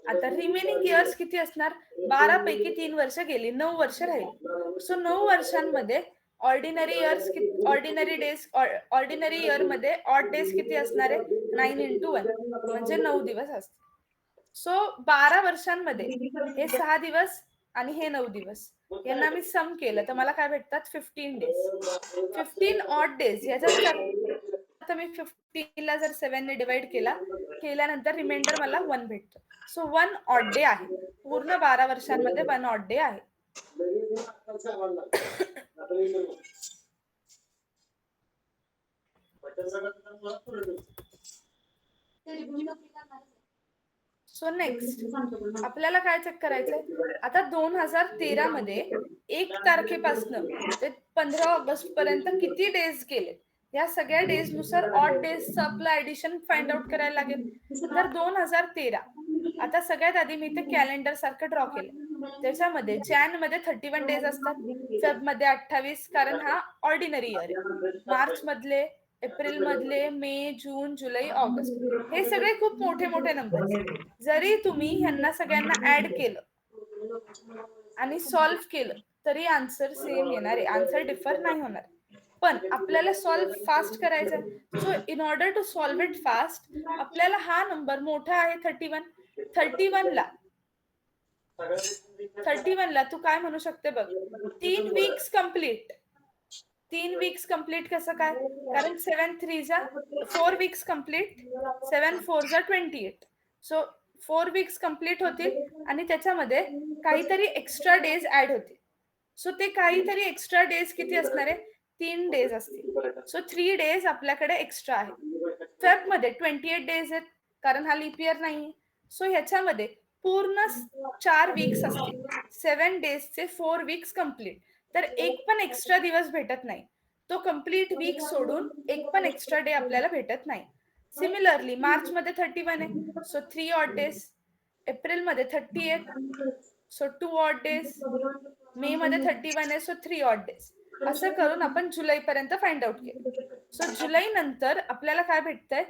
आता रिमेनिंग इयर्स किती असणार? 12 पैकी 3 वर्ष गेली, 9 वर्ष राहील. सो 9 वर्षांमध्ये ऑर्डिनरी इयर मध्ये ऑड डेज किती असणार आहे? 9 into 1 म्हणजे 9 दिवस असतात. सो 12 वर्षांमध्ये हे 6 दिवस आणि हे 9 दिवस यांना मी सम केलं तर मला काय भेटतात? 15 डेज. 15 ऑड डेज याच्यात आता मी 15 ला जर 7 ने डिवाइड केल्यानंतर रिमाइंडर मला 1 भेटतो. सो 1 ऑड डे आहे. पूर्ण 12 वर्षांमध्ये 1 ऑड डे आहे. सो नेक्स्ट आपल्याला काय चेक करायचंय? आता 2013 मध्ये 1 तारखेपासून ते 15 ऑगस्ट पर्यंत किती डेज गेले, या सगळ्या डेज नुसार ऑड डेजचं आपलं ऍडिशन फाइंड आउट करायला लागेल. तर 2013 आता सगळ्यात आधी मी ते कॅलेंडर सारखं ड्रॉ केलं. त्याच्यामध्ये जॅन मध्ये 31 डेज असतात, फेब मध्ये 28 कारण हा ऑर्डिनरी इयर आहे, मार्च मधले, एप्रिल मधले, मे, जून, जुलै, ऑगस्ट हे सगळे खूप मोठे मोठे नंबर्स. जरी तुम्ही ह्यांना सगळ्यांना ऍड केलं आणि सॉल्व्ह केलं तरी आन्सर सेम येणार आहे, आन्सर डिफर नाही होणार. पण आपल्याला सॉल्व्ह फास्ट करायचं, so in order to solve it fast आपल्याला हा नंबर मोठा आहे 31 ला 31 ला तू काय म्हणू शकते बघ? 3 वीक्स कंप्लीट. 3 वीक्स कंप्लीट कसं काय? कारण 7 3 जा 4 वीक्स कंप्लीट, 7 4 जा 28. सो 4 वीक्स कंप्लीट होतील आणि त्याच्यामध्ये काहीतरी एक्स्ट्रा डेज ऍड होतील. सो ते काहीतरी एक्स्ट्रा डेज किती असणार आहे? 3 डेज असतील. सो 3 डेज आपल्याकडे एक्स्ट्रा आहे. फेब मध्ये 28 डेज आहेत कारण हा लीप इयर नाही. सो ह्याच्यामध्ये पूर्ण 4 वीक्स असतील. 7 डेजचे 4 वीक्स कंप्लीट. तर एक पण एक्स्ट्रा दिवस भेटत नाही. तो कंप्लीट वीक सोडून एक पण एक्स्ट्रा डे आपल्याला भेटत नाही. सिमिलरली मार्च मध्ये 31 आहे, सो 3 ऑड डेज. एप्रिल मध्ये 30 आहे, सो 2 ऑड डेज. मे मध्ये 31 आहे, सो 3 ऑड डेज. असं करून आपण जुलै पर्यंत फाइंड आउट केलं. सो जुलै नंतर आपल्याला काय भेटतंय?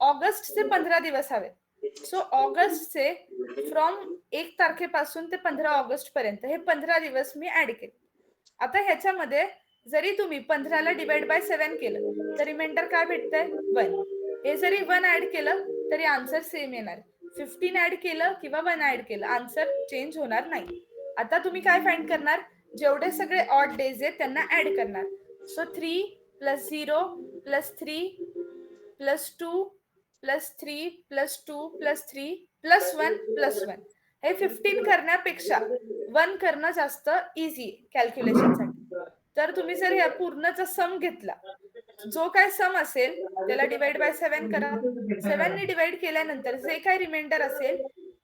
ऑगस्टचे 15 दिवस हवे. सो ऑगस्टचे फ्रॉम 1 तारखेपासून ते 15 ऑगस्ट पर्यंत हे 15 दिवस मी ऍड केले. आता ह्याच्यामध्ये जरी तुम्ही 15 ला डिवाइड बाय 7 केलं तर रिमाइंडर काय भेटतंय? 1. हे जरी 1 ऍड केलं तरी आन्सर सेम येणार. 15 ऍड केलं किंवा 1 ऍड केलं आन्सर चेंज होणार नाही. आता तुम्ही काय फाइंड करणार? जेवढे सगळे ऑड डेज आहेत त्यांना ऍड करणार. सो 3 + 0 + 3 +2 +3 +2 +3 +1 +1 हे 15 करण्यापेक्षा 1 करणं जास्त इझी कॅल्क्युलेशनसाठी. तर तुम्ही जर या पूर्णचा सम घेतला, जो काय सम असेल त्याला डिवाइड बाय 7 करा. 7 ने डिवाइड केल्यानंतर जे काही रिमाइंडर असेल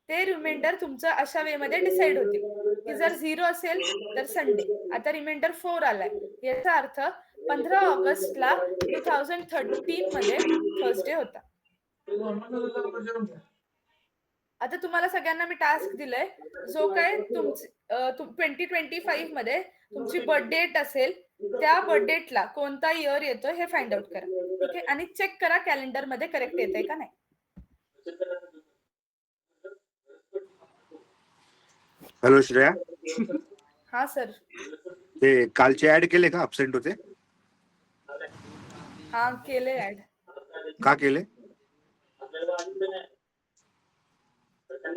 ते रिमाइंडर तुमचं अशा वे मध्ये डिसाइड होतील की जर 0 असेल तर संडे. आता रिमाइंडर 4 आलाय, याचा अर्थ 15 ऑगस्टला 2013 मध्ये थर्सडे होता. आता तुम्हाला सगळ्यांना मी टास्क दिलंय, जो काय 2025 मध्ये तुमची बर्थ डेट असेल त्या बर्थ डेटला कोणता इयर येतो हे फाइंड आउट करा. ठीक आहे, आणि चेक करा कॅलेंडर मध्ये करेक्ट येतंय का नाही. हॅलो श्रेया, हा सर. ते कालचे ऍड केले का अब्सेंट होते? हा केले ऍड. का केले?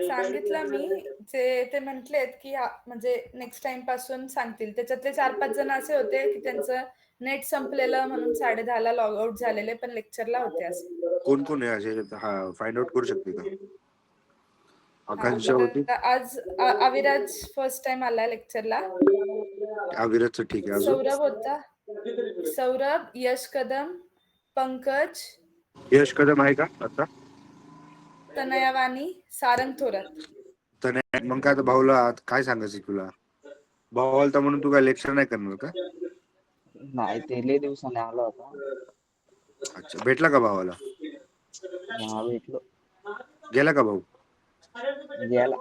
सांगितलं मी, जे ते म्हटलेत की म्हणजे नेक्स्ट टाइम पासून सांगतील. त्याच्यातले 4-5 जण असे होते की त्यांचं नेट संपलेलं म्हणून 10:30ला लॉग आउट झालेले, पण लेक्चरला होते असे. कोण कोण आहे असे? हा फाइंड आउट करू शकते का? हा, आकांक्षा होती, तर आज अविराज फर्स्ट टाइम आला लेक्चरला. अविराजचं ठीक आहे. अजून सौरभ होता, सौरभ, यश कदम, पंकज, यश कदम आहे का आता? तनया वाणी, सारंग थोरात. तर मग काय आता भाऊला काय सांगायचं तुला? भाऊ आलता म्हणून तू काय लेक्चर नाही करणार का? नाही, ते लय दिवसाने आला होता. अच्छा, भेटला का भावाला? हा, भेटलो. गेला का भाऊ? गेला.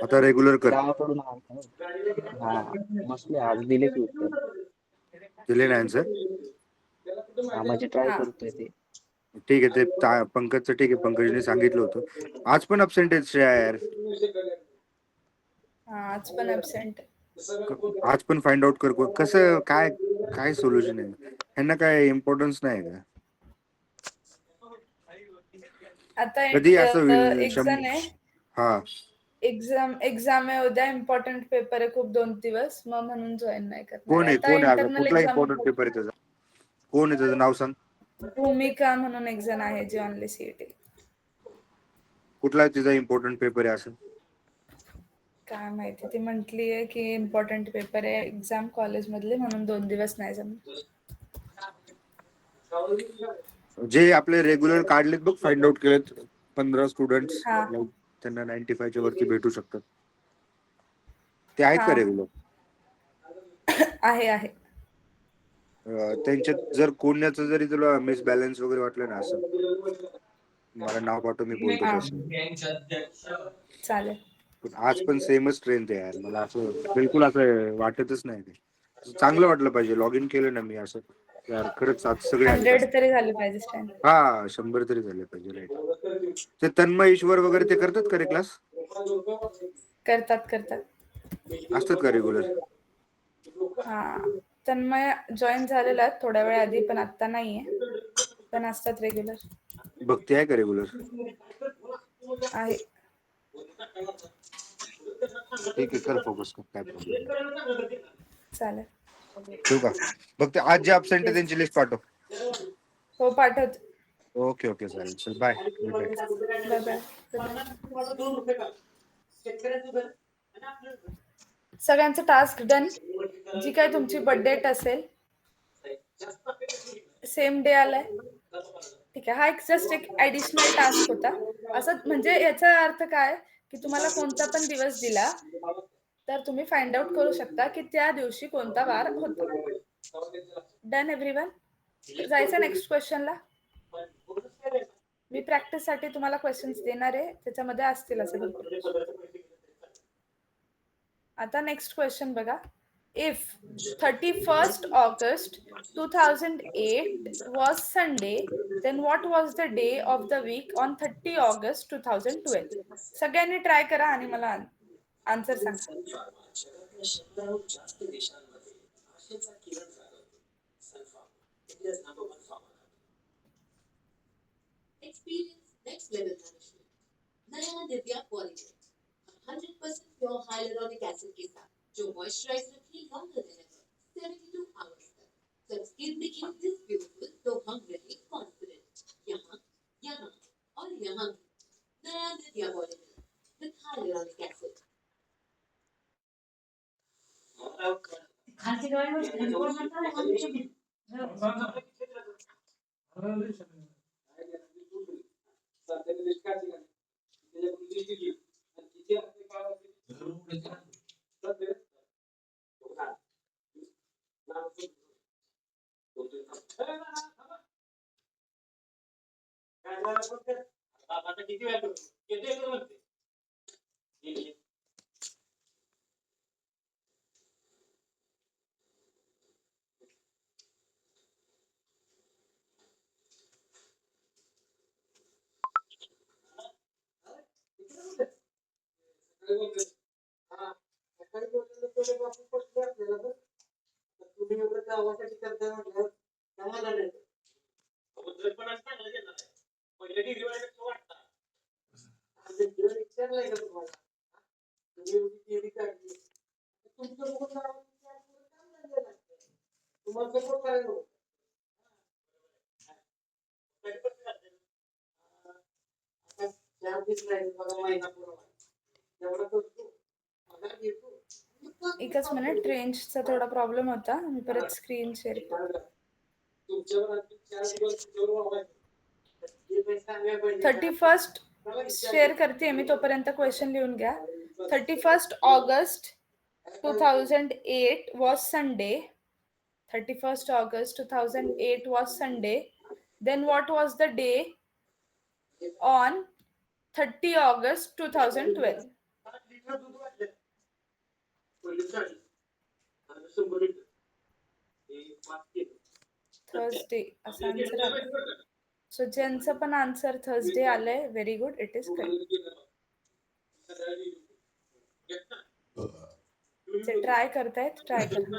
आता रेग्युलर कर. गावाकडून आलता. हा, बसले आज, दिले की उत्तर. दिले नाही आन्सर? हा, म्हणजे ट्राय हा करतोय ते. ठीक आहे, ते पंकजचं ठीक आहे, पंकजने सांगितलं होतं. आज पण अब्सेंट आहे श्रेया यार. हा, आज पण ऍबसेंट. आज पण फाइंड आउट कर. कसं काय काय सोल्युशन आहे? ह्यांना काय इम्पॉर्टन्स नाही का? आता कधी असं होईल? एक जण आहे, हा, एक्झाम आहे उद्या, इम्पॉर्टंट पेपर आहे खूप 2 दिवस, मग म्हणून जॉईन नाही करणार. कोण आहे? आता कोण आहे? इंटरनल कुठला एक्झाम, इम्पॉर्टंट पेपर आहे त्याचा? कोण आहे त्याचं नाव सांग? भूमिका म्हणून एक जण आहे जी ऑनली सीईटी. कुठला तिचा इम्पॉर्टंट पेपर आहे असं? काय माहिती, ती म्हटलीये की इम्पॉर्टंट पेपर आहे एक्झाम कॉलेज मधले, म्हणून 2 दिवस नाही जमणार. जे आपले रेग्युलर काढलेत बघ, फाइंड आउट केलेत 15 स्टुडंट्स, हा त्यांना 95 च्या वरती भेटू शकतात. ते आहेत हा का रेग्युलर? आहे. त्यांच्यात जर कोणाचं जरी तुला मिस बॅलन्स वगैरे वाटलं ना असं, मला नाव पाठव, मी बोलतो हा पर्सनली. चालेल. पण आज पण सेमच स्ट्रेंथ आहे यार. मला असं बिलकुल असं वाटतच नाही. ते चांगलं वाटलं पाहिजे. लॉग इन केलं ना मी असं यार, खरंच आज सगळे आले 100 असते. तरी झाले पाहिजे स्टँड. हा, 100 तरी झाले पाहिजे. राईट. ते तन्मय ईश्वर वगैरे ते करतात का रे क्लास? करतात. असतात का रेग्युलर? हा, तन्मय जॉईन झालेला थोड्या वेळ आधी, पण आता नाहीये, पण असतात रेग्युलर. भक्ती आहे का रेग्युलर? आहे. ठीक आहे, कर फोकस कर, काय प्रॉब्लेम. चालेल. ठेवू का? फक्त आज जे अब्सेंट आहे येस. त्यांची लिस्ट पाठव. हो, पाठवते. ओके चालेल. चल, बाय. Goodbye bye. सगळ्यांचं टास्क डन. जी काय तुमची बर्थ डेट असेल, सेम डे आलाय. ठीक आहे, हा जस्ट एक ऍडिशनल टास्क होता. असं म्हणजे याचा अर्थ काय की तुम्हाला कोणता पण दिवस दिला तर तुम्ही फाइंड आउट करू शकता की त्या दिवशी कोणता वार होता. Done everyone? जायचं नेक्स्ट क्वेश्चनला. मी प्रॅक्टिस साठी तुम्हाला क्वेश्चन्स देणार आहे, त्याच्यामध्ये असतील असे भरपूर क्वेश्चन. आता नेक्स्ट क्वेश्चन बघा. If 31st August 2008 was Sunday, then what was the day of the week on 30 August 2012? सगळ्यांनी ट्राय करा आणि मला आन्सर सांगा. Experience next level nourishment. नया दिव्या पॉलीजेट 100% प्योर hyaluronic acid के साथ जो मॉइस्चराइज रखे longer than ever 72 hours तक. जब स्किन दिखे this beautiful तो हम रहे confident. एकच मिनिट, रेंजचा थोडा प्रॉब्लेम होता. मी परत स्क्रीन शेअर करते. 31st शेअर करते मी, तोपर्यंत क्वेश्चन लिहून घ्या. 31st August 2008 was Sunday. 31st August 2008 was Sunday. Then what was the day on 30 August 2012? Thursday असा आन्सर आलाय. सो ज्यांचं पण आन्सर थर्सडे आलंय, very good, it is correct. जे ट्राय करतायत ट्राय करा.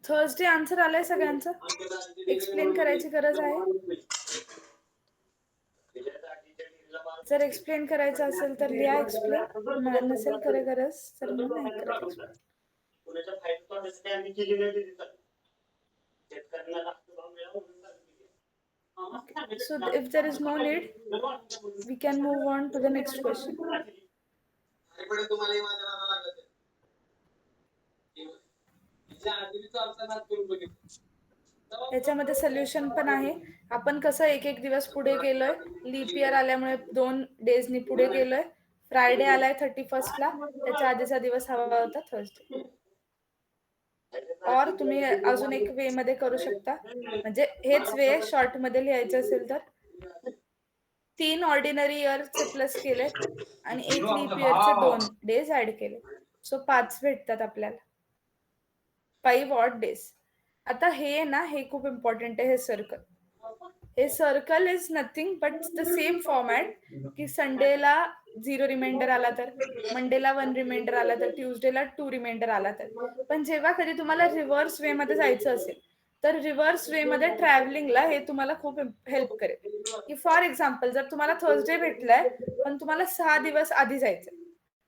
थर्सडे आन्सर आलाय सगळ्यांचं. एक्सप्लेन करायची गरज आहे. जर एक्सप्लेन करायचं असेल तर लिहा एक्सप्लेन, नसेल करे गरज तर मग नाही करायचं. So if there is no need, we can move on to the next question. याच्यामध्ये सोल्युशन पण आहे. आपण कसं एक एक दिवस पुढे गेलोय, लीप इयर आल्यामुळे 2 डेजनी पुढे गेलोय. फ्रायडे आलाय 31st ला, त्याच्या आधीचा दिवस हवा होता थर्सडे. और तुम्ही अजून एक वे मध्ये करू शकता, म्हणजे हेच वे शॉर्ट मध्ये लिहायचं असेल तर 3 ऑर्डिनरी इयरचे प्लस केले आणि 1 लीप इयरचे 2 डेज ऍड केले. सो 5 भेटतात आपल्याला, 5 ऑड डेज. आता हे ना, हे खूप इम्पॉर्टंट आहे. हे सर्कल, हे circle is nothing but the same format की संडेला 0 रिमाइंडर आला तर, मंडेला 1 रिमाइंडर आला तर, ट्यूजडेला 2 रिमाइंडर आला तर. पण जेव्हा कधी तुम्हाला रिव्हर्स वे मध्ये जायचं असेल तर रिव्हर्स वे मध्ये ट्रॅव्हलिंगला हे तुम्हाला खूप हेल्प करेल. की फॉर एक्झाम्पल, जर तुम्हाला थर्सडे भेटलाय पण तुम्हाला 6 दिवस आधी जायचंय,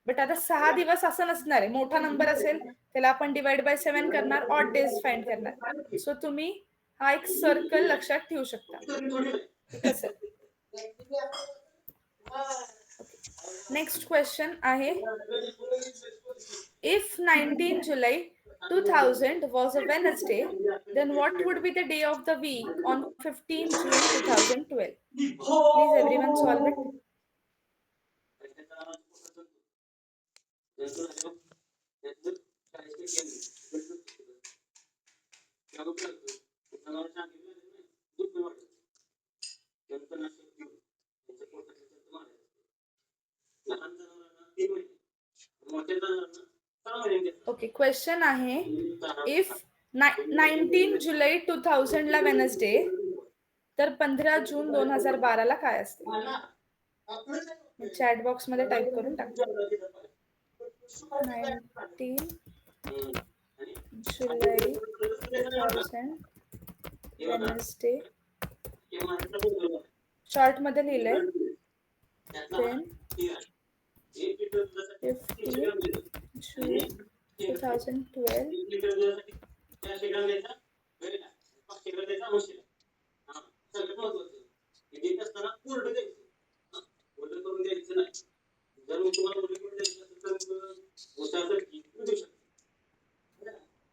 बट आता 6 दिवस असं नसणार आहे. मोठा नंबर असेल त्याला आपण डिवाइड बाय 7 करणार, ऑड डेज फाइंड करणार. सो तुम्ही हा एक सर्कल लक्षात ठेवू शकता. कसं? नेक्स्ट क्वेश्चन आहे, if 19 July 2000 was a Wednesday, then what would be the day of the week on 15 June 2012? Please everyone solve it. Okay, question आहे, इफ 19 जुलै 2000 ला वेनसडे, तर 15 जून 2012 ला काय असते? चॅट बॉक्स मध्ये टाइप करून टाक. 19 जुलै 2000 वेनसडे, शॉर्ट मध्ये लिहिलंय, then 15 जून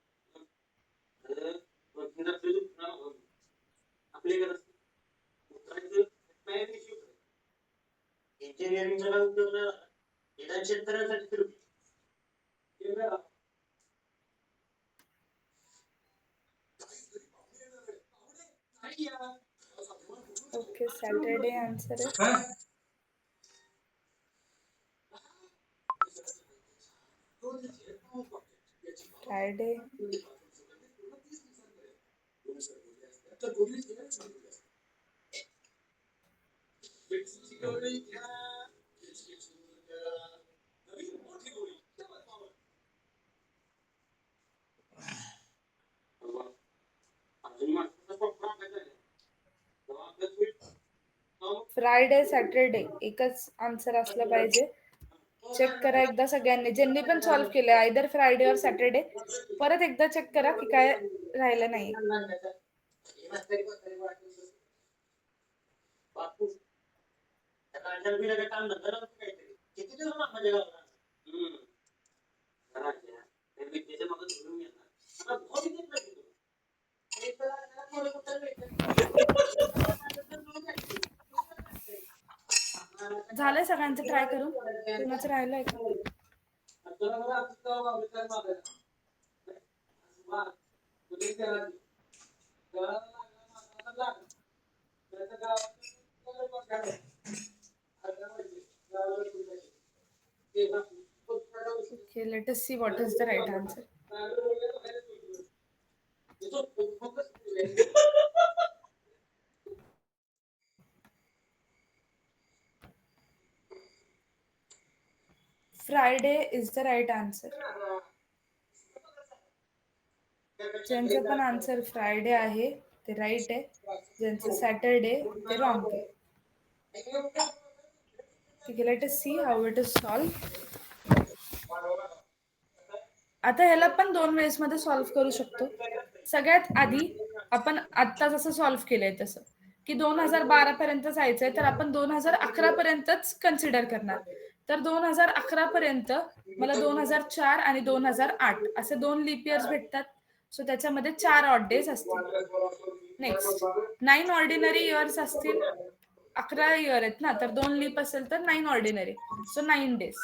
2012 ओके, सॅटरडे आन्सर आहे. फ्रायडे, फ्रायडे, सॅटरडे एकच आन्सर असलं पाहिजे. चेक करा एकदा सगळ्यांनी, ज्यांनी पण सॉल्व्ह केलंय आयदर फ्रायडे और सॅटरडे, परत एकदा चेक करा की काय राहिलं नाही. झालंय सगळ्यांचं ट्राय करून? कुणाचं राहिलंय का? Okay, let us see what is the right answer. Friday is the right answer. ज्यांचं पण आन्सर फ्रायडे आहे ते राईट आहे, ज्यांचं सॅटरडे ते रॉंग आहे. ठीक आहे, let us see how it is solve. आता ह्याला पण 2 वेळेस मध्ये सॉल्व्ह करू शकतो. सगळ्यात आधी आपण आत्ता जसं सॉल्व्ह केलंय तसं, की 2012 पर्यंत जायचंय, तर आपण 2011 पर्यंतच कन्सिडर करणार. तर 2011 पर्यंत मला 2004 आणि 2008 असे 2 लीप इयर्स भेटतात. सो त्याच्यामध्ये 4 ऑड डेज असतील. नेक्स्ट 9 ऑर्डिनरी इयर्स असतील. 11 इयर आहेत ना, तर 2 लीप असेल तर 9 ऑर्डिनरी, सो 9 डेज.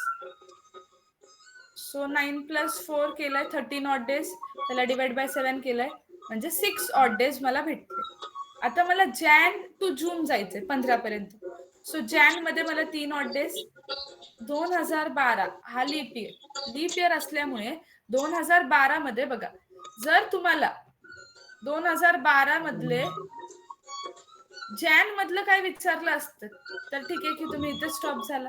सो 9 + 4 केलाय 13 ऑड डेज, त्याला डिवाइड बाय 7 केलाय म्हणजे 6 ऑड डेज मला भेटले. आता मला जॅन टू जून जायचंय 15 पर्यंत. सो जॅन मध्ये मला 3 ऑड डेज. 2012 हा लीप इयर असल्यामुळे 2012 मध्ये बघा, जर तुम्हाला 2012 मधले जॅन मधलं काय विचारलं असतं तर ठीक आहे की तुम्ही इथे स्टॉप झाला.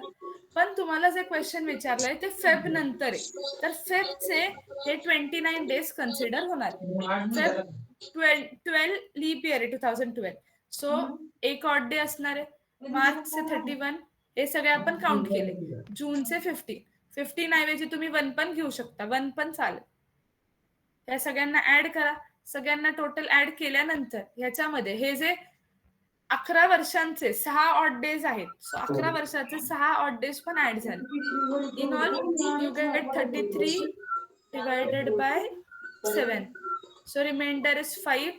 पण तुम्हाला जे क्वेश्चन विचारलंय ते फेब नंतर आहे, तर फेबचे हे 29 डेज कन्सिडर होणार. फेब 12 लीप इयर आहे 2012. सो 1 ऑड डे असणार आहे. मार्चचे 31 हे सगळे आपण काउंट केले. जूनचे 15 ऐवजी तुम्ही 1 पण घेऊ शकता, 1 पण चालेल. या सगळ्यांना ऍड करा. सगळ्यांना टोटल ऍड केल्यानंतर ह्याच्यामध्ये हे जे 11 वर्षांचे 6 ऑड डेज आहेत, सो 11 वर्षाचे 6 ऑड डेज पण ऍड झाले. In all you get 33 divided by 7. So reminder is 5.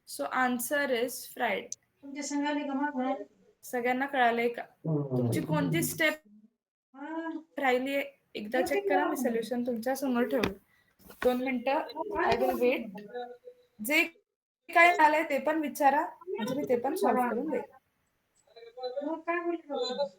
So answer is Friday. तुमच्या संघाने का माग म्हणाले? सगळ्यांना कळालंय का? तुमची कोणती स्टेप राहिली आहे एकदा चेक करा. मी सोल्युशन तुमच्या समोर ठेवलं. 2 मिनिटं आय विल वेट. जे काय झालंय ते पण विचारा, म्हणजे मी ते पण सॉल्व्ह करून देईन. मग काय बोलले?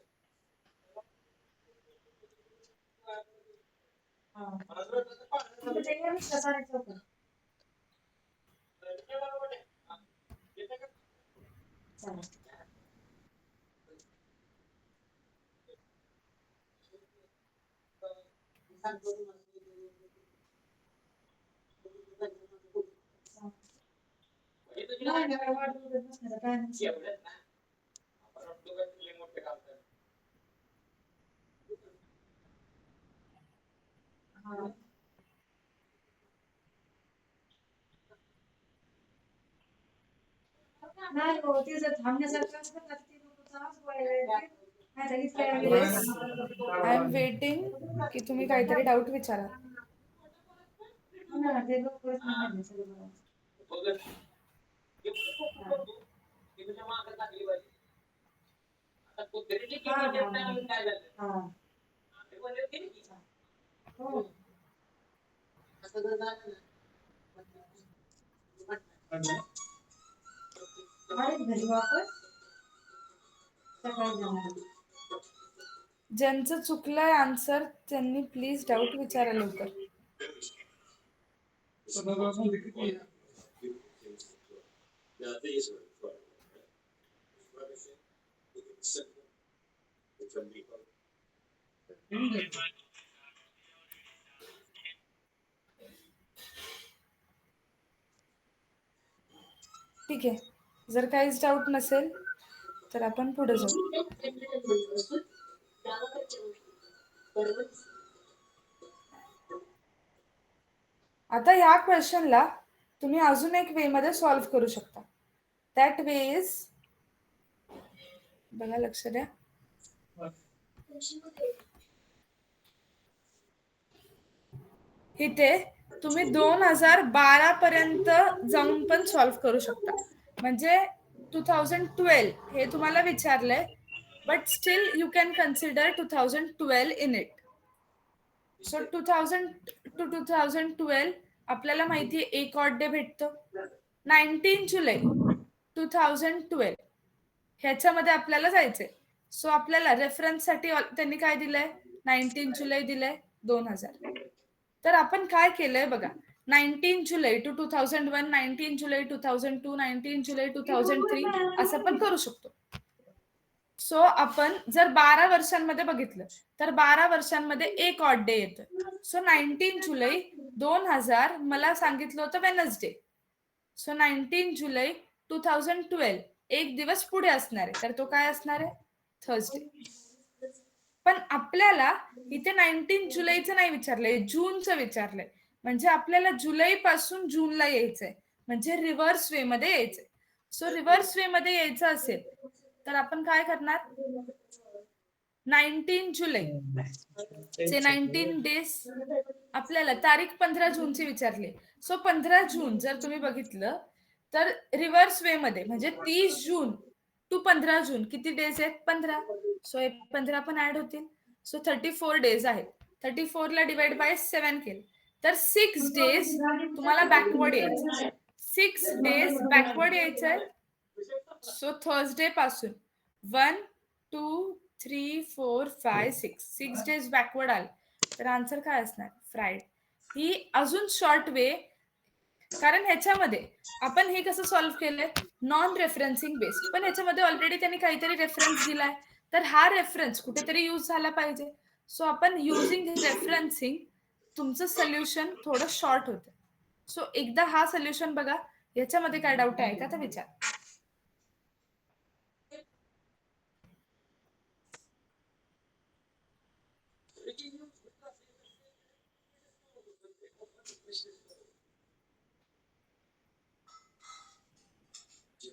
नाही हो, ते जर थांबण्यासारखं असलं ना ते लोक आवाज बोलायला आय एम वेटिंग की तुम्ही काहीतरी डाऊट विचारा. ते लोक सगळं घरी वापस सकाळी जाणार. ज्यांचं चुकलंय आन्सर त्यांनी प्लीज डाऊट विचारा लवकर. ठीक आहे, जर काहीच डाऊट नसेल तर आपण पुढे जाऊ. आता ह्या क्वेश्चनला तुम्ही अजून एक वे मध्ये सॉल्व्ह करू शकता. दॅट वे इज, बघा लक्ष द्या. इथे तुम्ही 2012 पर्यंत जाऊन पण सॉल्व्ह करू शकता. म्हणजे 2012 हे तुम्हाला विचारलंय, but still you can consider 2012 in it. So 2000 to 2012 आपल्याला माहिती आहे एक ऑड डे भेटतो. 19 जुलै 2012 ह्याच्यामध्ये आपल्याला जायचंय. सो आपल्याला रेफरन्ससाठी त्यांनी काय दिलंय, 19 जुलै दिलंय 2000. तर आपण काय केलंय बघा, 19 जुलै टू 2001, 19 जुलै 2002, 19 जुलै 2003 असं पण करू शकतो. सो आपण जर 12 वर्षांमध्ये बघितलं तर 12 वर्षांमध्ये एक ऑड डे येतं. सो 19 जुलै 2000 मला सांगितलं होतं वेनसडे. सो 19 जुलै 2012 एक दिवस पुढे असणार आहे, तर तो काय असणार आहे, थर्सडे. पण आपल्याला इथे 19 जुलैचं नाही विचारलंय, जूनचं विचारलंय. म्हणजे आपल्याला जुलै पासून जूनला यायचंय, म्हणजे रिव्हर्स वे मध्ये यायचंय. सो रिव्हर्स वे मध्ये यायचं असेल तर आपण काय करणार, 19 जुलै चे 19 डेज आपल्याला तारीख 15 जूनची विचारली. सो 15 जून जर तुम्ही बघितलं तर रिव्हर्स वे मध्ये म्हणजे 30 जून टू 15 जून किती डेज आहेत, 15. सो 15 पण ऍड होतील. सो 34 डेज आहेत. 34 ला डिवाइड बाय 7 केलं तर 6 डेज तुम्हाला बॅकवर्ड यायचं. 6 डेज बॅकवर्ड यायचंय. सो थर्सडे पासून 1 2 3 4 5 6 डेज बॅकवर्ड आले तर आन्सर काय असणार, फ्रायडे. ही अजून शॉर्ट वे, कारण ह्याच्यामध्ये आपण हे कसं सॉल्व्ह केलंय, नॉन रेफरन्सिंग बेस्ड. पण ह्याच्यामध्ये ऑलरेडी त्यांनी काहीतरी रेफरन्स दिलाय, तर हा रेफरन्स कुठेतरी यूज झाला पाहिजे. सो आपण युजिंग रेफरन्सिंग तुमचं सोल्युशन थोडं शॉर्ट होतं. सो एकदा हा सोल्युशन बघा, याच्यामध्ये काय डाऊट आहे का तर विचार.